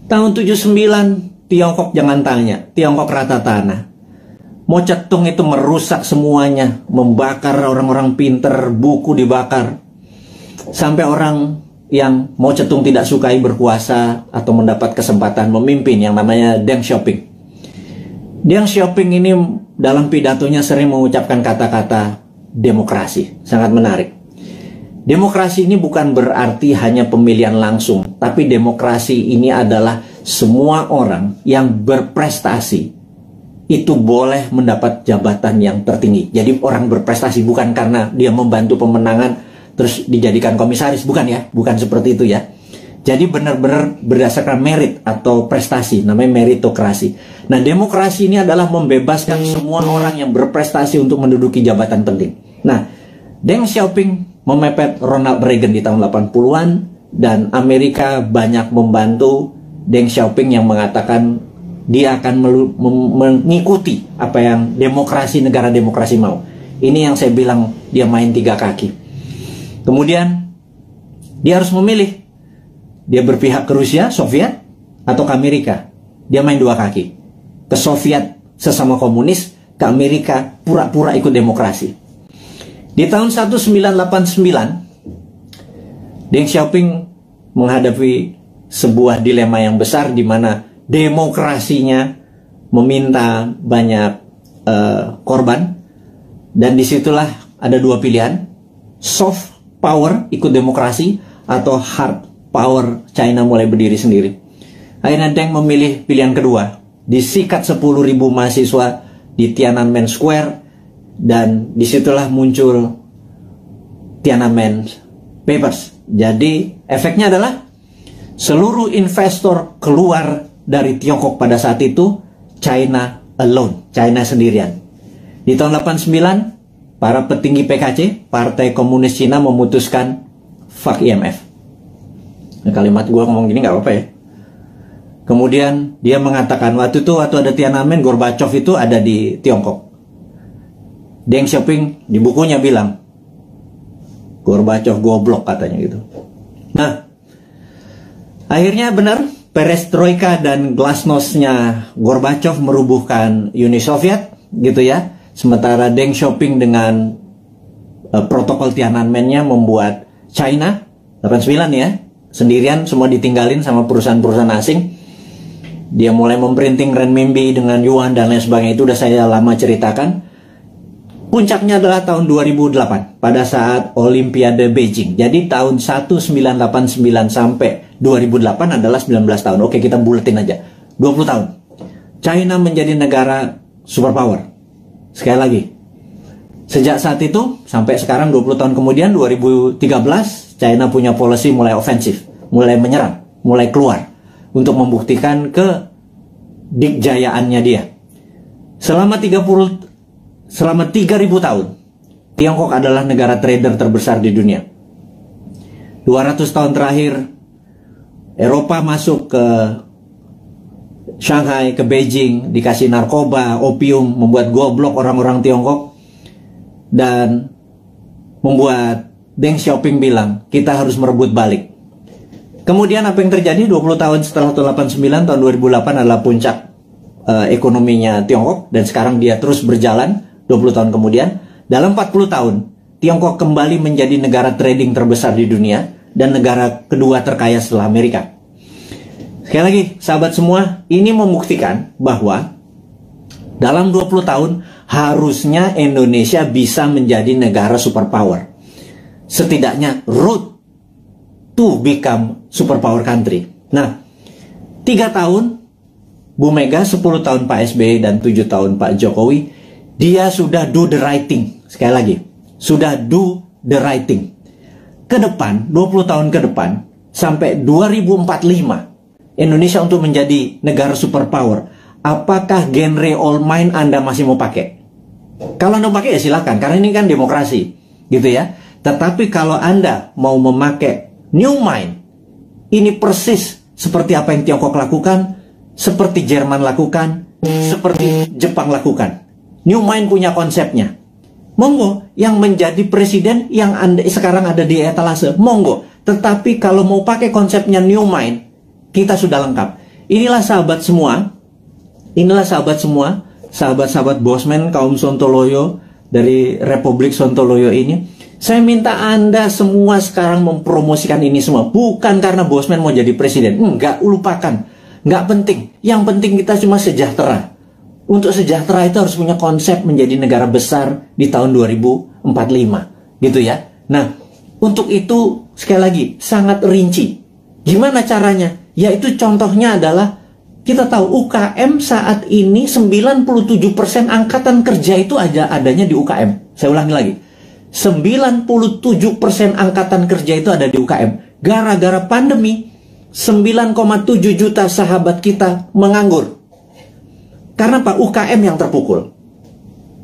tahun 79 Tiongkok jangan tanya, Tiongkok rata tanah. Mao Zedong itu merusak semuanya, membakar orang-orang pinter, buku dibakar. Sampai orang yang Mao Zedong tidak sukai berkuasa atau mendapat kesempatan memimpin yang namanya Deng Xiaoping. Deng Xiaoping ini dalam pidatonya sering mengucapkan kata-kata demokrasi, sangat menarik. Demokrasi ini bukan berarti hanya pemilihan langsung, tapi demokrasi ini adalah semua orang yang berprestasi itu boleh mendapat jabatan yang tertinggi. Jadi orang berprestasi bukan karena dia membantu pemenangan terus dijadikan komisaris, bukan ya, bukan seperti itu ya. Jadi benar-benar berdasarkan merit atau prestasi, namanya meritokrasi. Nah, demokrasi ini adalah membebaskan semua orang yang berprestasi untuk menduduki jabatan penting. Nah, Deng Xiaoping memepet Ronald Reagan di tahun 80-an dan Amerika banyak membantu Deng Xiaoping yang mengatakan dia akan mengikuti apa yang negara demokrasi mau. Ini yang saya bilang dia main tiga kaki. Kemudian dia harus memilih. Dia berpihak ke Rusia, Soviet, atau ke Amerika. Dia main dua kaki. Ke Soviet sesama komunis, ke Amerika pura-pura ikut demokrasi. Di tahun 1989, Deng Xiaoping menghadapi sebuah dilema yang besar di mana demokrasinya meminta banyak korban, dan disitulah ada dua pilihan: soft power ikut demokrasi atau hard power China mulai berdiri sendiri. Akhirnya Deng memilih pilihan kedua. Disikat 10.000 mahasiswa di Tiananmen Square, dan disitulah muncul Tiananmen Papers. Jadi efeknya adalah seluruh investor keluar dari Tiongkok pada saat itu. China alone, China sendirian. Di tahun 89, para petinggi PKC, Partai Komunis Cina, memutuskan fuck IMF. Nah, kalimat gue ngomong gini nggak apa-apa ya. Kemudian dia mengatakan waktu ada Tiananmen, Gorbachev itu ada di Tiongkok. Deng Xiaoping di bukunya bilang Gorbachev goblok katanya gitu. Nah, akhirnya benar, perestroika dan glasnost-nya Gorbachev merubuhkan Uni Soviet gitu ya. Sementara Deng Xiaoping dengan protokol Tiananmen-nya membuat China 89 ya, sendirian, semua ditinggalin sama perusahaan-perusahaan asing. Dia mulai memprinting renminbi dengan yuan dan lain sebagainya, itu udah saya lama ceritakan. Puncaknya adalah tahun 2008 pada saat Olimpiade Beijing. Jadi tahun 1989 sampai 2008 adalah 19 tahun. Oke, kita buletin aja. 20 tahun. China menjadi negara superpower. Sekali lagi, sejak saat itu sampai sekarang 20 tahun kemudian 2013, China punya policy mulai ofensif, mulai menyerang, mulai keluar untuk membuktikan kedikjayaannya dia. Selama 3.000 tahun, Tiongkok adalah negara trader terbesar di dunia. 200 tahun terakhir, Eropa masuk ke Shanghai, ke Beijing, dikasih narkoba, opium, membuat goblok orang-orang Tiongkok, dan membuat Deng Xiaoping bilang, kita harus merebut balik. Kemudian apa yang terjadi 20 tahun setelah tahun 89, tahun 2008 adalah puncak ekonominya Tiongkok, dan sekarang dia terus berjalan. 20 tahun kemudian, dalam 40 tahun, Tiongkok kembali menjadi negara trading terbesar di dunia dan negara kedua terkaya setelah Amerika. Sekali lagi, sahabat semua, ini membuktikan bahwa dalam 20 tahun harusnya Indonesia bisa menjadi negara superpower. Setidaknya road to become superpower country. Nah, 3 tahun Bu Mega, 10 tahun Pak SBY, dan 7 tahun Pak Jokowi, dia sudah do the right thing. Sekali lagi, sudah do the right thing. Ke depan, 20 tahun ke depan, sampai 2045, Indonesia untuk menjadi negara superpower, apakah genre old mind Anda masih mau pakai? Kalau Anda pakai ya silakan, karena ini kan demokrasi, gitu ya. Tetapi kalau Anda mau memakai new mind, ini persis seperti apa yang Tiongkok lakukan, seperti Jerman lakukan, seperti Jepang lakukan. New mind punya konsepnya. Monggo, yang menjadi presiden yang Anda sekarang ada di etalase, monggo. Tetapi kalau mau pakai konsepnya new mind, kita sudah lengkap. Inilah sahabat semua, sahabat-sahabat Bosman kaum Sontoloyo dari Republik Sontoloyo ini. Saya minta Anda semua sekarang mempromosikan ini semua. Bukan karena Bosman mau jadi presiden. Enggak, lupakan. Enggak penting. Yang penting kita cuma sejahtera. Untuk sejahtera itu harus punya konsep menjadi negara besar di tahun 2045. Gitu ya. Nah, untuk itu sekali lagi sangat rinci. Gimana caranya? Yaitu contohnya adalah kita tahu UKM saat ini 97% angkatan kerja itu adanya di UKM. Saya ulangi lagi. 97% angkatan kerja itu ada di UKM. Gara-gara pandemi, 9,7 juta sahabat kita menganggur. Karena Pak, UKM yang terpukul.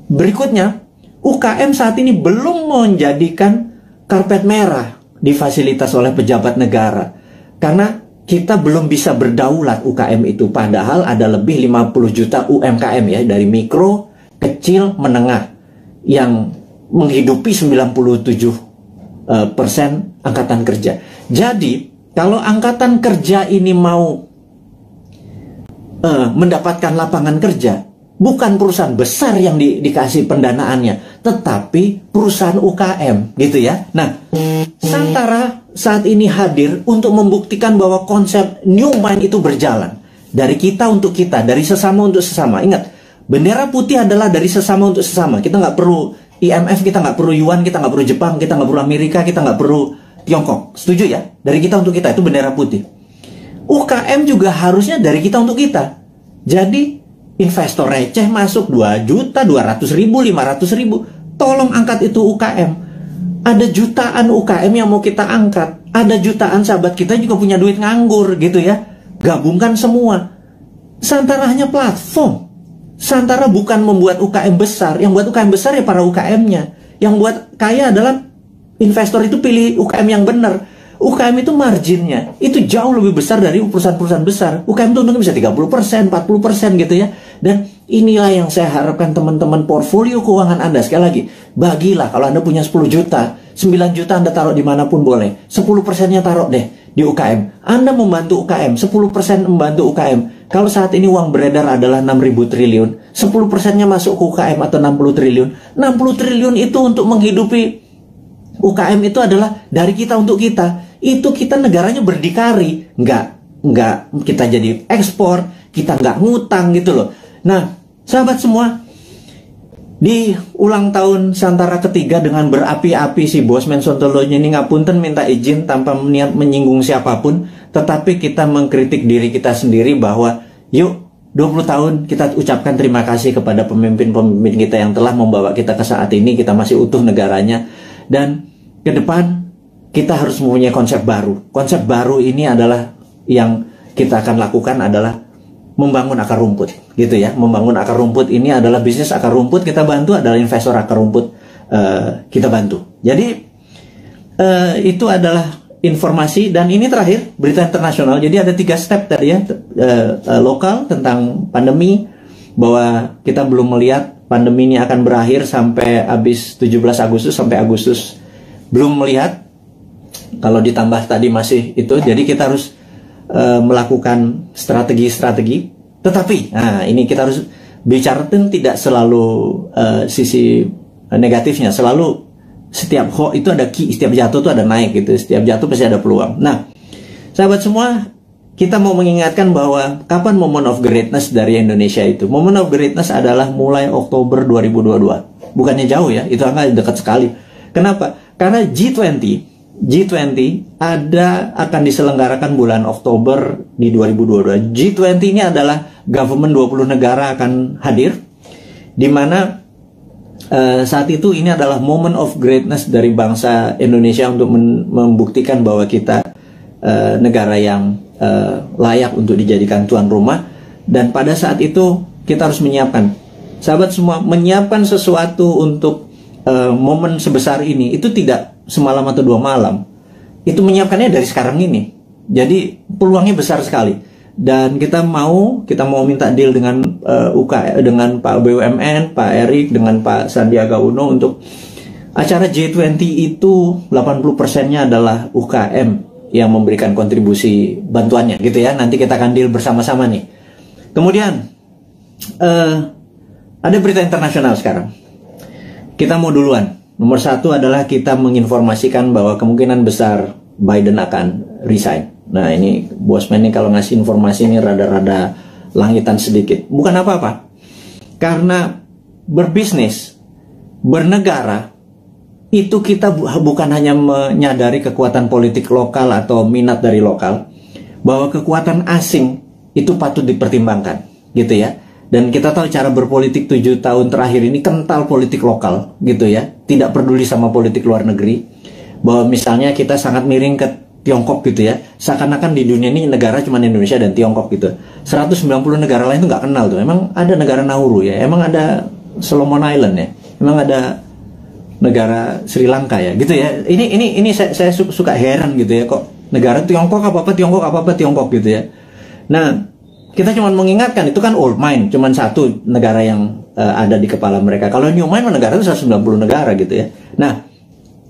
Berikutnya, UKM saat ini belum menjadikan karpet merah difasilitasi oleh pejabat negara. Karena kita belum bisa berdaulat UKM itu. Padahal ada lebih 50 juta UMKM ya, dari mikro, kecil, menengah, yang menghidupi 97% angkatan kerja. Jadi, kalau angkatan kerja ini mau mendapatkan lapangan kerja, bukan perusahaan besar yang dikasih pendanaannya, tetapi perusahaan UKM, gitu ya. Nah, Santara saat ini hadir untuk membuktikan bahwa konsep new mind itu berjalan. Dari kita untuk kita, dari sesama untuk sesama. Ingat, bendera putih adalah dari sesama untuk sesama. Kita nggak perlu IMF, kita nggak perlu Yuan, kita nggak perlu Jepang, kita nggak perlu Amerika, kita nggak perlu Tiongkok. Setuju ya? Dari kita untuk kita, itu bendera putih. UKM juga harusnya dari kita untuk kita. Jadi investor receh masuk 2 juta, 200 ribu, 500 ribu. Tolong angkat itu UKM. Ada jutaan UKM yang mau kita angkat. Ada jutaan sahabat kita juga punya duit nganggur gitu ya. Gabungkan semua. Santara hanya platform. Santara bukan membuat UKM besar. Yang buat UKM besar ya para UKM-nya. Yang buat kaya adalah investor itu pilih UKM yang benar. UKM itu marginnya itu jauh lebih besar dari perusahaan-perusahaan besar. UKM itu untungnya bisa 30%, 40% gitu ya. Dan inilah yang saya harapkan teman-teman portfolio keuangan Anda. Sekali lagi, bagilah kalau Anda punya 10 juta, 9 juta Anda taruh dimanapun boleh. 10%-nya taruh deh di UKM. Anda membantu UKM, 10% membantu UKM. Kalau saat ini uang beredar adalah 6.000 triliun, 10%-nya masuk ke UKM atau 60 triliun. 60 triliun itu untuk menghidupi UKM itu adalah dari kita untuk kita. Itu kita negaranya berdikari. Nggak kita jadi ekspor, kita nggak ngutang gitu loh. Nah, sahabat semua, di ulang tahun Santara ketiga dengan berapi-api si Bosman Sontoloyo ini ngapunten minta izin tanpa niat menyinggung siapapun, tetapi kita mengkritik diri kita sendiri bahwa yuk 20 tahun kita ucapkan terima kasih kepada pemimpin-pemimpin kita yang telah membawa kita ke saat ini, kita masih utuh negaranya. Dan ke depan kita harus mempunyai konsep baru. Konsep baru ini adalah yang kita akan lakukan adalah membangun akar rumput, gitu ya. Membangun akar rumput ini adalah bisnis akar rumput kita bantu, adalah investor akar rumput kita bantu. Jadi itu adalah informasi. Dan ini terakhir berita internasional. Jadi ada 3 step tadi ya, lokal tentang pandemi, bahwa kita belum melihat pandemi ini akan berakhir sampai habis 17 Agustus sampai Agustus, belum melihat. Kalau ditambah tadi masih itu, jadi kita harus melakukan strategi-strategi. Tetapi, nah ini kita harus bicara tidak selalu sisi negatifnya. Selalu setiap hoax itu ada key, setiap jatuh itu ada naik gitu. Setiap jatuh pasti ada peluang. Nah, sahabat semua, kita mau mengingatkan bahwa kapan moment of greatness dari Indonesia itu. Moment of greatness adalah mulai Oktober 2022. Bukannya jauh ya, itu angka dekat sekali. Kenapa? Karena G20 akan diselenggarakan bulan Oktober di 2022. G20 ini adalah government 20 negara akan hadir, di mana saat itu ini adalah moment of greatness dari bangsa Indonesia untuk membuktikan bahwa kita negara yang layak untuk dijadikan tuan rumah. Dan pada saat itu kita harus menyiapkan, sahabat semua, menyiapkan sesuatu untuk momen sebesar ini itu tidak semalam atau 2 malam. Itu menyiapkannya dari sekarang ini. Jadi peluangnya besar sekali. Dan kita mau minta deal dengan dengan Pak BUMN, Pak Erik, dengan Pak Sandiaga Uno untuk acara G20 itu 80%-nya adalah UKM yang memberikan kontribusi bantuannya gitu ya. Nanti kita akan deal bersama-sama nih. Kemudian ada berita internasional sekarang. Kita mau duluan. Nomor 1 adalah kita menginformasikan bahwa kemungkinan besar Biden akan resign. Nah ini Bosman ini kalau ngasih informasi ini rada-rada langitan sedikit. Bukan apa-apa. Karena berbisnis, bernegara, itu kita bukan hanya menyadari kekuatan politik lokal atau minat dari lokal, bahwa kekuatan asing itu patut dipertimbangkan, gitu ya. Dan kita tahu cara berpolitik 7 tahun terakhir ini kental politik lokal, gitu ya. Tidak peduli sama politik luar negeri. Bahwa misalnya kita sangat miring ke Tiongkok gitu ya. Seakan-akan di dunia ini negara cuma Indonesia dan Tiongkok gitu. 190 negara lain tuh nggak kenal tuh. Emang ada negara Nauru ya, emang ada Solomon Island ya, emang ada negara Sri Lanka ya, gitu ya. Ini saya suka heran gitu ya, kok negara Tiongkok apa-apa Tiongkok gitu ya. Nah, kita cuma mengingatkan itu kan old mind, cuma satu negara yang ada di kepala mereka. Kalau new mind negara itu 190 negara gitu ya. Nah,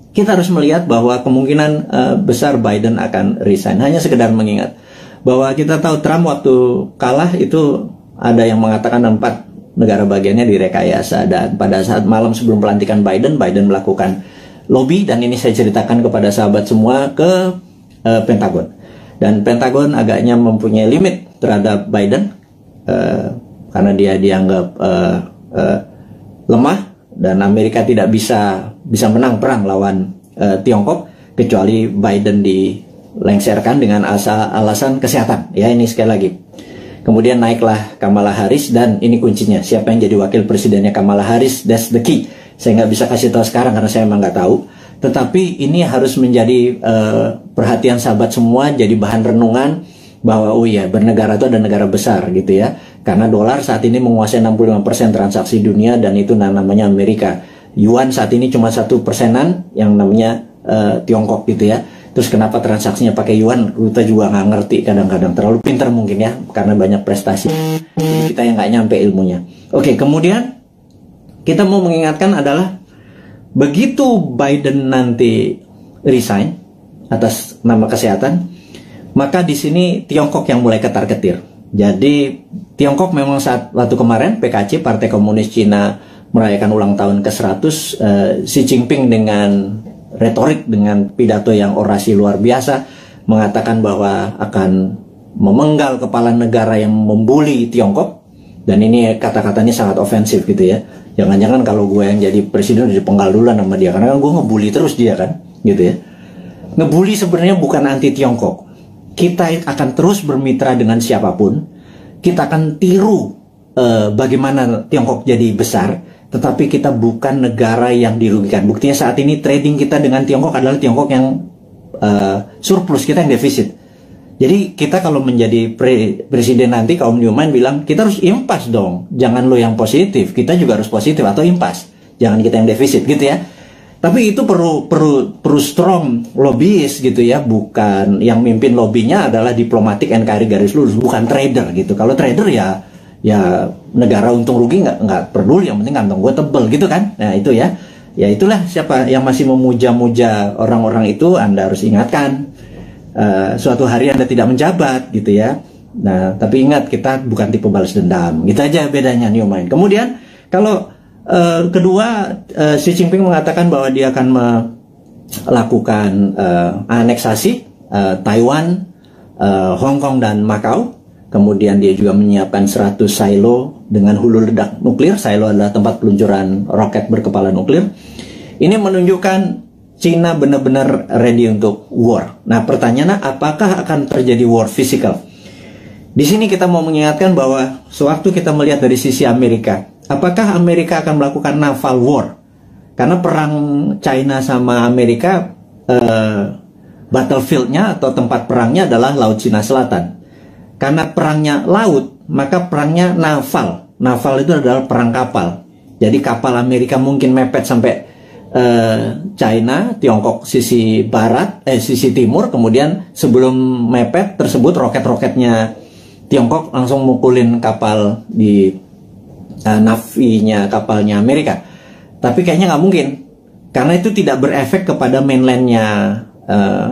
kita harus melihat bahwa kemungkinan besar Biden akan resign. Hanya sekedar mengingat bahwa kita tahu Trump waktu kalah itu ada yang mengatakan 4 negara bagiannya direkayasa. Dan pada saat malam sebelum pelantikan Biden melakukan lobby, dan ini saya ceritakan kepada sahabat semua, ke Pentagon. Dan Pentagon agaknya mempunyai limit terhadap Biden karena dia dianggap lemah dan Amerika tidak bisa menang perang lawan Tiongkok kecuali Biden dilengsarkan dengan alasan kesehatan. Ya, ini sekali lagi. Kemudian naiklah Kamala Harris, dan ini kuncinya, siapa yang jadi wakil presidennya Kamala Harris, that's the key. Saya nggak bisa kasih tahu sekarang karena saya emang nggak tahu. Tetapi ini harus menjadi perhatian sahabat semua, jadi bahan renungan bahwa oh iya, bernegara itu ada negara besar gitu ya. Karena dolar saat ini menguasai 65% transaksi dunia, dan itu namanya Amerika. Yuan saat ini cuma 1%-an yang namanya Tiongkok gitu ya. Terus kenapa transaksinya pakai yuan, kita juga nggak ngerti kadang-kadang. Terlalu pintar mungkin ya, karena banyak prestasi. Jadi kita yang nggak nyampe ilmunya. Oke, kemudian kita mau mengingatkan adalah begitu Biden nanti resign atas nama kesehatan, maka di sini Tiongkok yang mulai ketar-ketir. Jadi Tiongkok memang waktu kemarin PKC, Partai Komunis Cina, merayakan ulang tahun ke-100, Xi Jinping dengan retorik, dengan pidato yang orasi luar biasa, mengatakan bahwa akan memenggal kepala negara yang membuli Tiongkok. Dan ini kata-katanya sangat ofensif gitu ya. Jangan-jangan kalau gue yang jadi presiden dipenggal duluan sama dia, karena kan gue ngebully terus dia kan, gitu ya. Ngebully sebenarnya bukan anti Tiongkok. Kita akan terus bermitra dengan siapapun. Kita akan tiru bagaimana Tiongkok jadi besar, tetapi kita bukan negara yang dirugikan. Buktinya saat ini trading kita dengan Tiongkok adalah Tiongkok yang surplus, kita yang defisit. Jadi kita kalau menjadi presiden nanti, kaum Newman bilang kita harus impas dong, jangan lo yang positif, kita juga harus positif atau impas, jangan kita yang defisit gitu ya. Tapi itu perlu strong lobbyist gitu ya, bukan yang mimpin lobbynya adalah diplomatik NKRI garis lurus, bukan trader gitu. Kalau trader ya negara untung rugi nggak peduli, yang penting kantong gue tebel gitu kan. Nah itu ya itulah, siapa yang masih memuja-muja orang-orang itu, Anda harus ingatkan. Suatu hari Anda tidak menjabat gitu ya. Nah, tapi ingat, kita bukan tipe balas dendam. Gitu aja bedanya New Mind. Kemudian kalau kedua, Xi Jinping mengatakan bahwa dia akan melakukan aneksasi Taiwan, Hong Kong dan Macau. Kemudian dia juga menyiapkan 100 silo dengan hulu ledak nuklir. Silo adalah tempat peluncuran roket berkepala nuklir. Ini menunjukkan Cina benar-benar ready untuk war. Nah, pertanyaannya, apakah akan terjadi war physical? Di sini kita mau mengingatkan bahwa sewaktu kita melihat dari sisi Amerika, apakah Amerika akan melakukan naval war? Karena perang China sama Amerika battlefieldnya atau tempat perangnya adalah Laut Cina Selatan. Karena perangnya laut, maka perangnya naval. Naval itu adalah perang kapal. Jadi kapal Amerika mungkin mepet sampai China, Tiongkok sisi barat, sisi timur. Kemudian sebelum mepet tersebut, roket-roketnya Tiongkok langsung mukulin kapal di navinya kapalnya Amerika. Tapi kayaknya nggak mungkin, karena itu tidak berefek kepada mainlandnya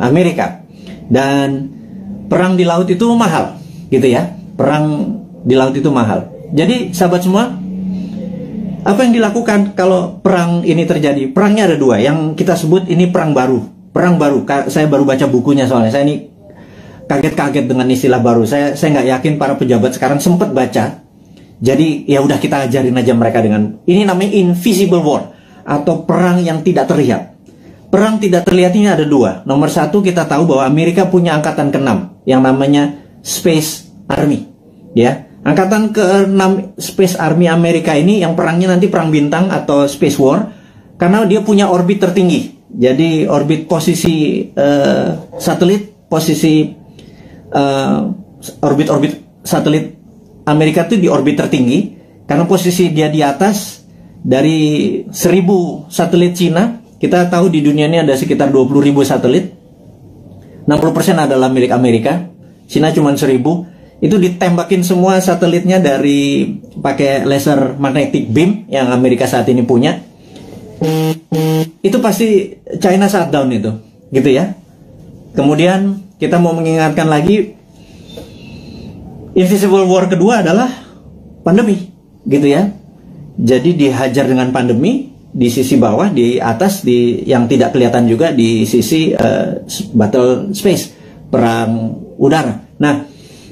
Amerika. Dan perang di laut itu mahal, gitu ya. Perang di laut itu mahal. Jadi sahabat semua, apa yang dilakukan kalau perang ini terjadi? Perangnya ada dua, yang kita sebut ini perang baru. Perang baru, saya baru baca bukunya soalnya. Saya ini kaget-kaget dengan istilah baru. Saya nggak yakin para pejabat sekarang sempat baca. Jadi ya udah kita ajarin aja mereka dengan ini, namanya invisible war atau perang yang tidak terlihat. Perang tidak terlihat ini ada dua. Nomor satu, kita tahu bahwa Amerika punya angkatan ke-6 yang namanya Space Army, ya. Angkatan ke-6 Space Army Amerika ini yang perangnya nanti perang bintang atau Space War, karena dia punya orbit tertinggi. Jadi orbit posisi satelit, posisi orbit satelit Amerika itu di orbit tertinggi, karena posisi dia di atas dari 1000 satelit Cina. Kita tahu di dunia ini ada sekitar 20.000 satelit. 60% adalah milik Amerika. Cina cuma 1000. Itu ditembakin semua satelitnya dari pakai laser magnetic beam yang Amerika saat ini punya. Itu pasti China shutdown itu, gitu ya. Kemudian kita mau mengingatkan lagi, invisible war kedua adalah pandemi, gitu ya. Jadi dihajar dengan pandemi di sisi bawah, di atas, yang tidak kelihatan juga di sisi battle space, perang udara. Nah,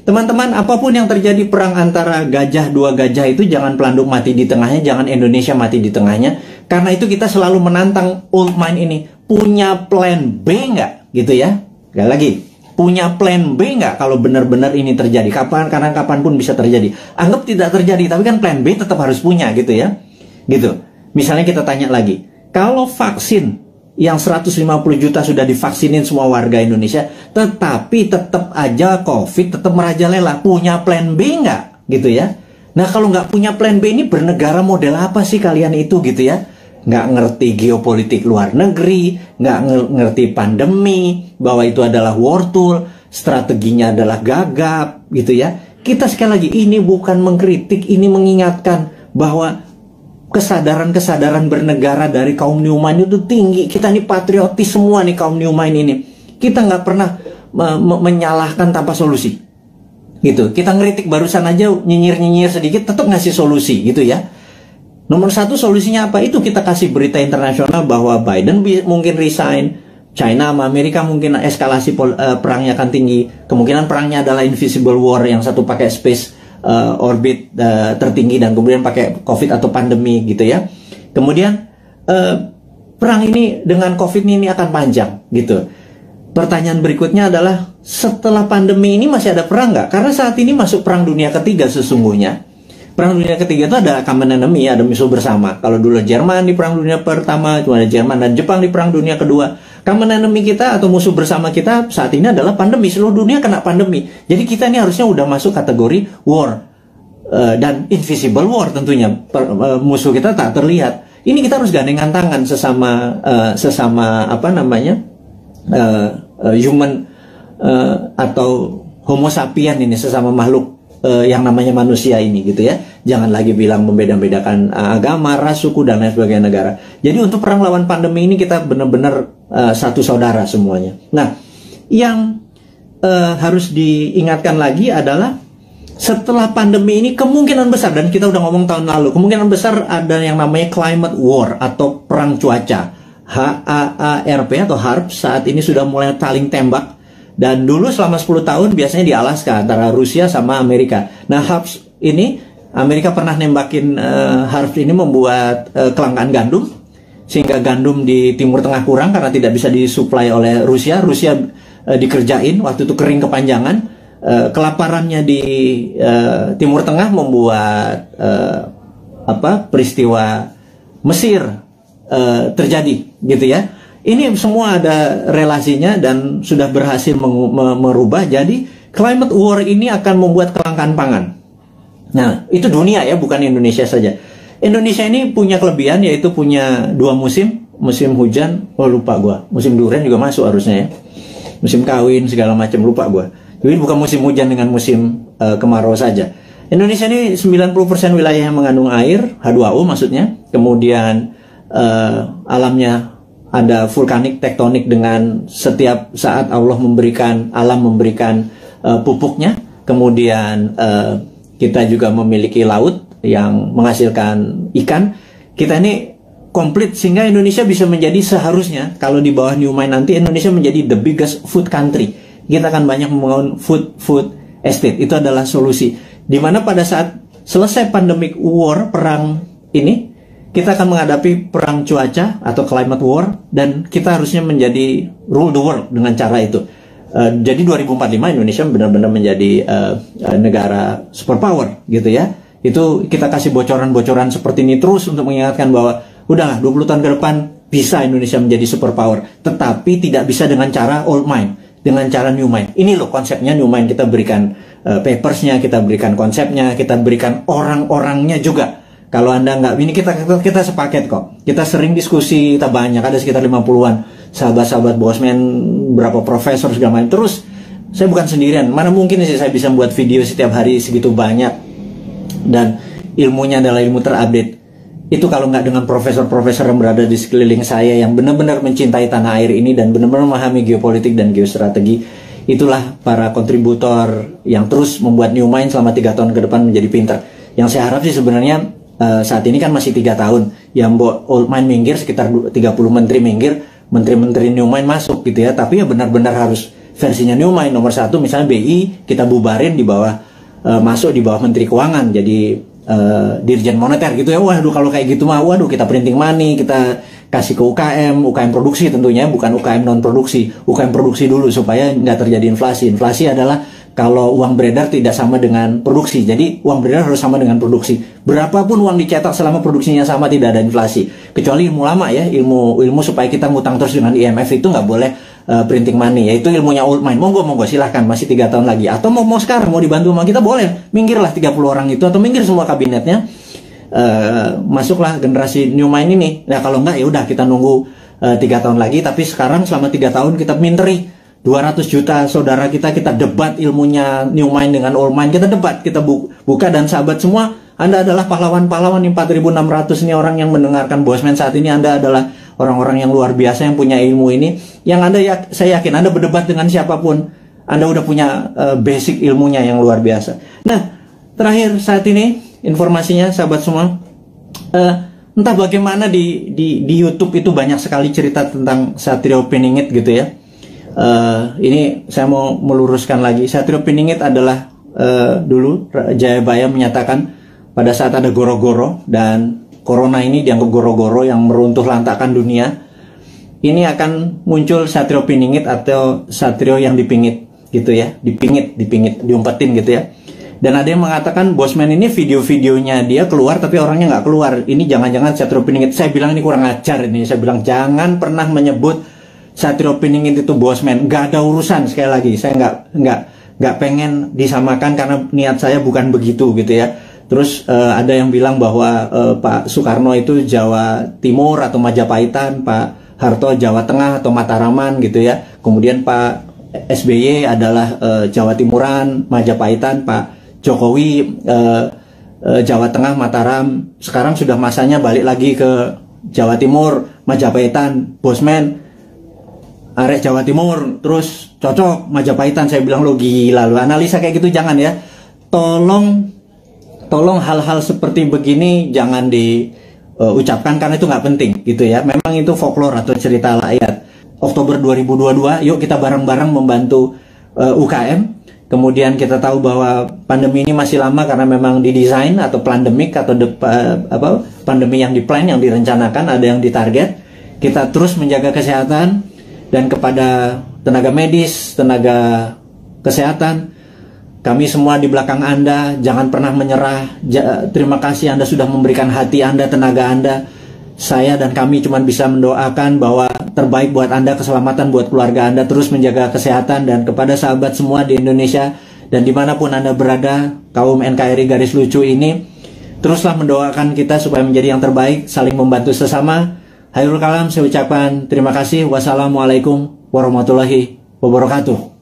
teman-teman, apapun yang terjadi perang antara gajah, dua gajah itu jangan pelanduk mati di tengahnya, jangan Indonesia mati di tengahnya. Karena itu kita selalu menantang old mind ini, punya plan B nggak, gitu ya. Sekali lagi, punya plan B nggak kalau benar-benar ini terjadi? Karena kapanpun bisa terjadi. Anggap tidak terjadi, tapi kan plan B tetap harus punya, gitu ya. Gitu. Misalnya kita tanya lagi, kalau vaksin yang 150 juta sudah divaksinin semua warga Indonesia, tetapi tetap aja COVID tetap merajalela, punya plan B nggak, gitu ya? Nah, kalau nggak punya plan B, ini bernegara model apa sih kalian itu, gitu ya? Nggak ngerti geopolitik luar negeri, nggak ngerti pandemi, bahwa itu adalah war tool, strateginya adalah gagap, gitu ya. Kita sekali lagi, ini bukan mengkritik, ini mengingatkan bahwa kesadaran bernegara dari kaum New Mind itu tinggi. Kita ini patriotis semua nih, kaum New Mind ini. Kita nggak pernah menyalahkan tanpa solusi, gitu. Kita ngeritik barusan aja, nyinyir sedikit, tetap ngasih solusi, gitu ya. Nomor satu, solusinya apa? Itu kita kasih berita internasional bahwa Biden mungkin resign, China sama Amerika mungkin eskalasi perangnya akan tinggi. Kemungkinan perangnya adalah invisible war, yang satu pakai space orbit tertinggi, dan kemudian pakai COVID atau pandemi, gitu ya. Kemudian perang ini dengan COVID ini akan panjang, gitu. Pertanyaan berikutnya adalah, setelah pandemi ini masih ada perang nggak? Karena saat ini masuk perang dunia ketiga sesungguhnya. Perang dunia ketiga itu ada common enemy, ada musuh bersama. Kalau dulu Jerman di perang dunia pertama, cuma ada Jerman dan Jepang di perang dunia kedua. Common enemy kita atau musuh bersama kita saat ini adalah pandemi. Seluruh dunia kena pandemi. Jadi kita ini harusnya udah masuk kategori war. Dan invisible war tentunya. Musuh kita tak terlihat. Ini kita harus gandengan tangan sesama apa namanya, human atau homo sapien ini, sesama makhluk yang namanya manusia ini, gitu ya. Jangan lagi bilang membeda-bedakan agama, ras, suku, dan lain sebagainya negara. Jadi untuk perang lawan pandemi ini kita benar-benar satu saudara semuanya. Nah, yang harus diingatkan lagi adalah, setelah pandemi ini kemungkinan besar, dan kita udah ngomong tahun lalu, kemungkinan besar ada yang namanya climate war atau perang cuaca. HAARP atau HARP saat ini sudah mulai saling tembak. Dan dulu selama 10 tahun biasanya di Alaska antara Rusia sama Amerika. Nah, HARP ini, Amerika pernah nembakin HARP ini membuat kelangkaan gandum, sehingga gandum di Timur Tengah kurang karena tidak bisa disuplai oleh Rusia. Rusia dikerjain, waktu itu kering kepanjangan. Kelaparannya di Timur Tengah membuat peristiwa Mesir terjadi, gitu ya. Ini semua ada relasinya dan sudah berhasil merubah. Jadi climate war ini akan membuat kelangkaan pangan. Nah, itu dunia ya, bukan Indonesia saja. Indonesia ini punya kelebihan, yaitu punya 2 musim. Musim hujan, lupa gua. Musim durian juga masuk harusnya ya. Musim kawin segala macam, lupa gua. Jadi bukan musim hujan dengan musim kemarau saja. Indonesia ini 90% wilayah yang mengandung air, H2O maksudnya. Kemudian alamnya ada vulkanik, tektonik, dengan setiap saat Allah memberikan, alam memberikan pupuknya. Kemudian kita juga memiliki laut yang menghasilkan ikan. Kita ini komplit sehingga Indonesia bisa menjadi, seharusnya kalau di bawah New Mind nanti, Indonesia menjadi the biggest food country. Kita akan banyak membangun food estate. Itu adalah solusi. Dimana pada saat selesai pandemic war, perang ini, kita akan menghadapi perang cuaca atau climate war, dan kita harusnya menjadi rule the world dengan cara itu. Jadi 2045 Indonesia benar-benar menjadi negara superpower gitu ya. Itu kita kasih bocoran-bocoran seperti ini terus untuk mengingatkan bahwa udahlah 20 tahun ke depan bisa Indonesia menjadi superpower, tetapi tidak bisa dengan cara old mind, dengan cara new mind. Ini loh konsepnya new mind. Kita berikan papersnya, kita berikan konsepnya, kita berikan orang-orangnya juga. Kalau Anda nggak, ini kita sepaket kok. Kita sering diskusi, kita banyak, ada sekitar 50-an sahabat-sahabat Bosman, berapa profesor segala macam. Terus saya bukan sendirian. Mana mungkin sih saya bisa buat video setiap hari segitu banyak, dan ilmunya adalah ilmu terupdate. Itu kalau nggak dengan profesor-profesor yang berada di sekeliling saya yang benar-benar mencintai tanah air ini dan benar-benar memahami geopolitik dan geostrategi. Itulah para kontributor yang terus membuat New Mind selama 3 tahun ke depan menjadi pintar. Yang saya harap sih sebenarnya saat ini kan masih 3 tahun, yang old mind minggir, sekitar 30 menteri minggir, menteri-menteri New Mind masuk gitu ya. Tapi ya benar-benar harus versinya New Mind. Nomor 1 misalnya BI kita bubarin di bawah, masuk di bawah Menteri Keuangan, jadi Dirjen Moneter gitu ya. Waduh, kalau kayak gitu mah waduh, kita printing money, kita kasih ke UKM produksi tentunya, bukan UKM non produksi, UKM produksi dulu supaya nggak terjadi inflasi. Inflasi adalah kalau uang beredar tidak sama dengan produksi. Jadi uang beredar harus sama dengan produksi. Berapapun uang dicetak selama produksinya sama, tidak ada inflasi. Kecuali ilmu lama ya, ilmu supaya kita ngutang terus dengan IMF itu nggak boleh printing money. Yaitu ilmunya old mind. Monggo silahkan, masih 3 tahun lagi. Atau mau sekarang mau dibantu sama kita boleh. Minggirlah 30 orang itu, atau minggir semua kabinetnya. Masuklah generasi New Mind ini. Nah kalau enggak ya udah kita nunggu 3 tahun lagi. Tapi sekarang selama 3 tahun kita minteri 200 juta saudara kita debat ilmunya New Mind dengan Old Mind. Kita debat, kita buka, dan sahabat semua, Anda adalah pahlawan-pahlawan. 4.600 ini orang yang mendengarkan Bosman saat ini. Anda adalah orang-orang yang luar biasa yang punya ilmu ini. Yang Anda saya yakin Anda berdebat dengan siapapun, Anda udah punya basic ilmunya yang luar biasa. Nah, terakhir saat ini informasinya sahabat semua, entah bagaimana di YouTube itu banyak sekali cerita tentang Satrio Piningit gitu ya. Ini saya mau meluruskan lagi. Satrio Piningit adalah dulu Jayabaya menyatakan pada saat ada goro-goro, dan corona ini dianggap goro-goro yang meruntuh lantakan dunia, ini akan muncul Satrio Piningit atau Satrio yang dipingit gitu ya, dipingit, diumpetin gitu ya. Dan ada yang mengatakan Bosman ini video-videonya dia keluar tapi orangnya nggak keluar. Ini jangan-jangan Satrio Piningit. Saya bilang ini kurang ajar ini. Saya bilang jangan pernah menyebut Satrio Piningit itu Bosman. Nggak ada urusan, sekali lagi. Saya nggak pengen disamakan karena niat saya bukan begitu gitu ya. Terus ada yang bilang bahwa Pak Soekarno itu Jawa Timur atau Majapahitan, Pak Harto Jawa Tengah atau Mataraman gitu ya. Kemudian Pak SBY adalah Jawa Timuran, Majapahitan, Pak Jokowi Jawa Tengah, Mataram. Sekarang sudah masanya balik lagi ke Jawa Timur, Majapahitan, Bosman, arek Jawa Timur, terus cocok Majapahitan. Saya bilang lo gila, lo analisa kayak gitu jangan ya. Tolong hal-hal seperti begini jangan diucapkan karena itu nggak penting gitu ya. Memang itu folklore atau cerita rakyat. Oktober 2022, yuk kita bareng-bareng membantu UKM. Kemudian kita tahu bahwa pandemi ini masih lama karena memang didesain atau pandemik atau pandemi yang diplan, yang direncanakan, ada yang ditarget. Kita terus menjaga kesehatan, dan kepada tenaga medis, tenaga kesehatan, kami semua di belakang Anda, jangan pernah menyerah. Terima kasih Anda sudah memberikan hati Anda, tenaga Anda. Saya dan kami cuma bisa mendoakan bahwa terbaik buat Anda, keselamatan buat keluarga Anda, terus menjaga kesehatan. Dan kepada sahabat semua di Indonesia dan dimanapun Anda berada, kaum NKRI garis lucu ini, teruslah mendoakan kita supaya menjadi yang terbaik, saling membantu sesama. Hairul kalam, saya ucapkan terima kasih. Wassalamualaikum warahmatullahi wabarakatuh.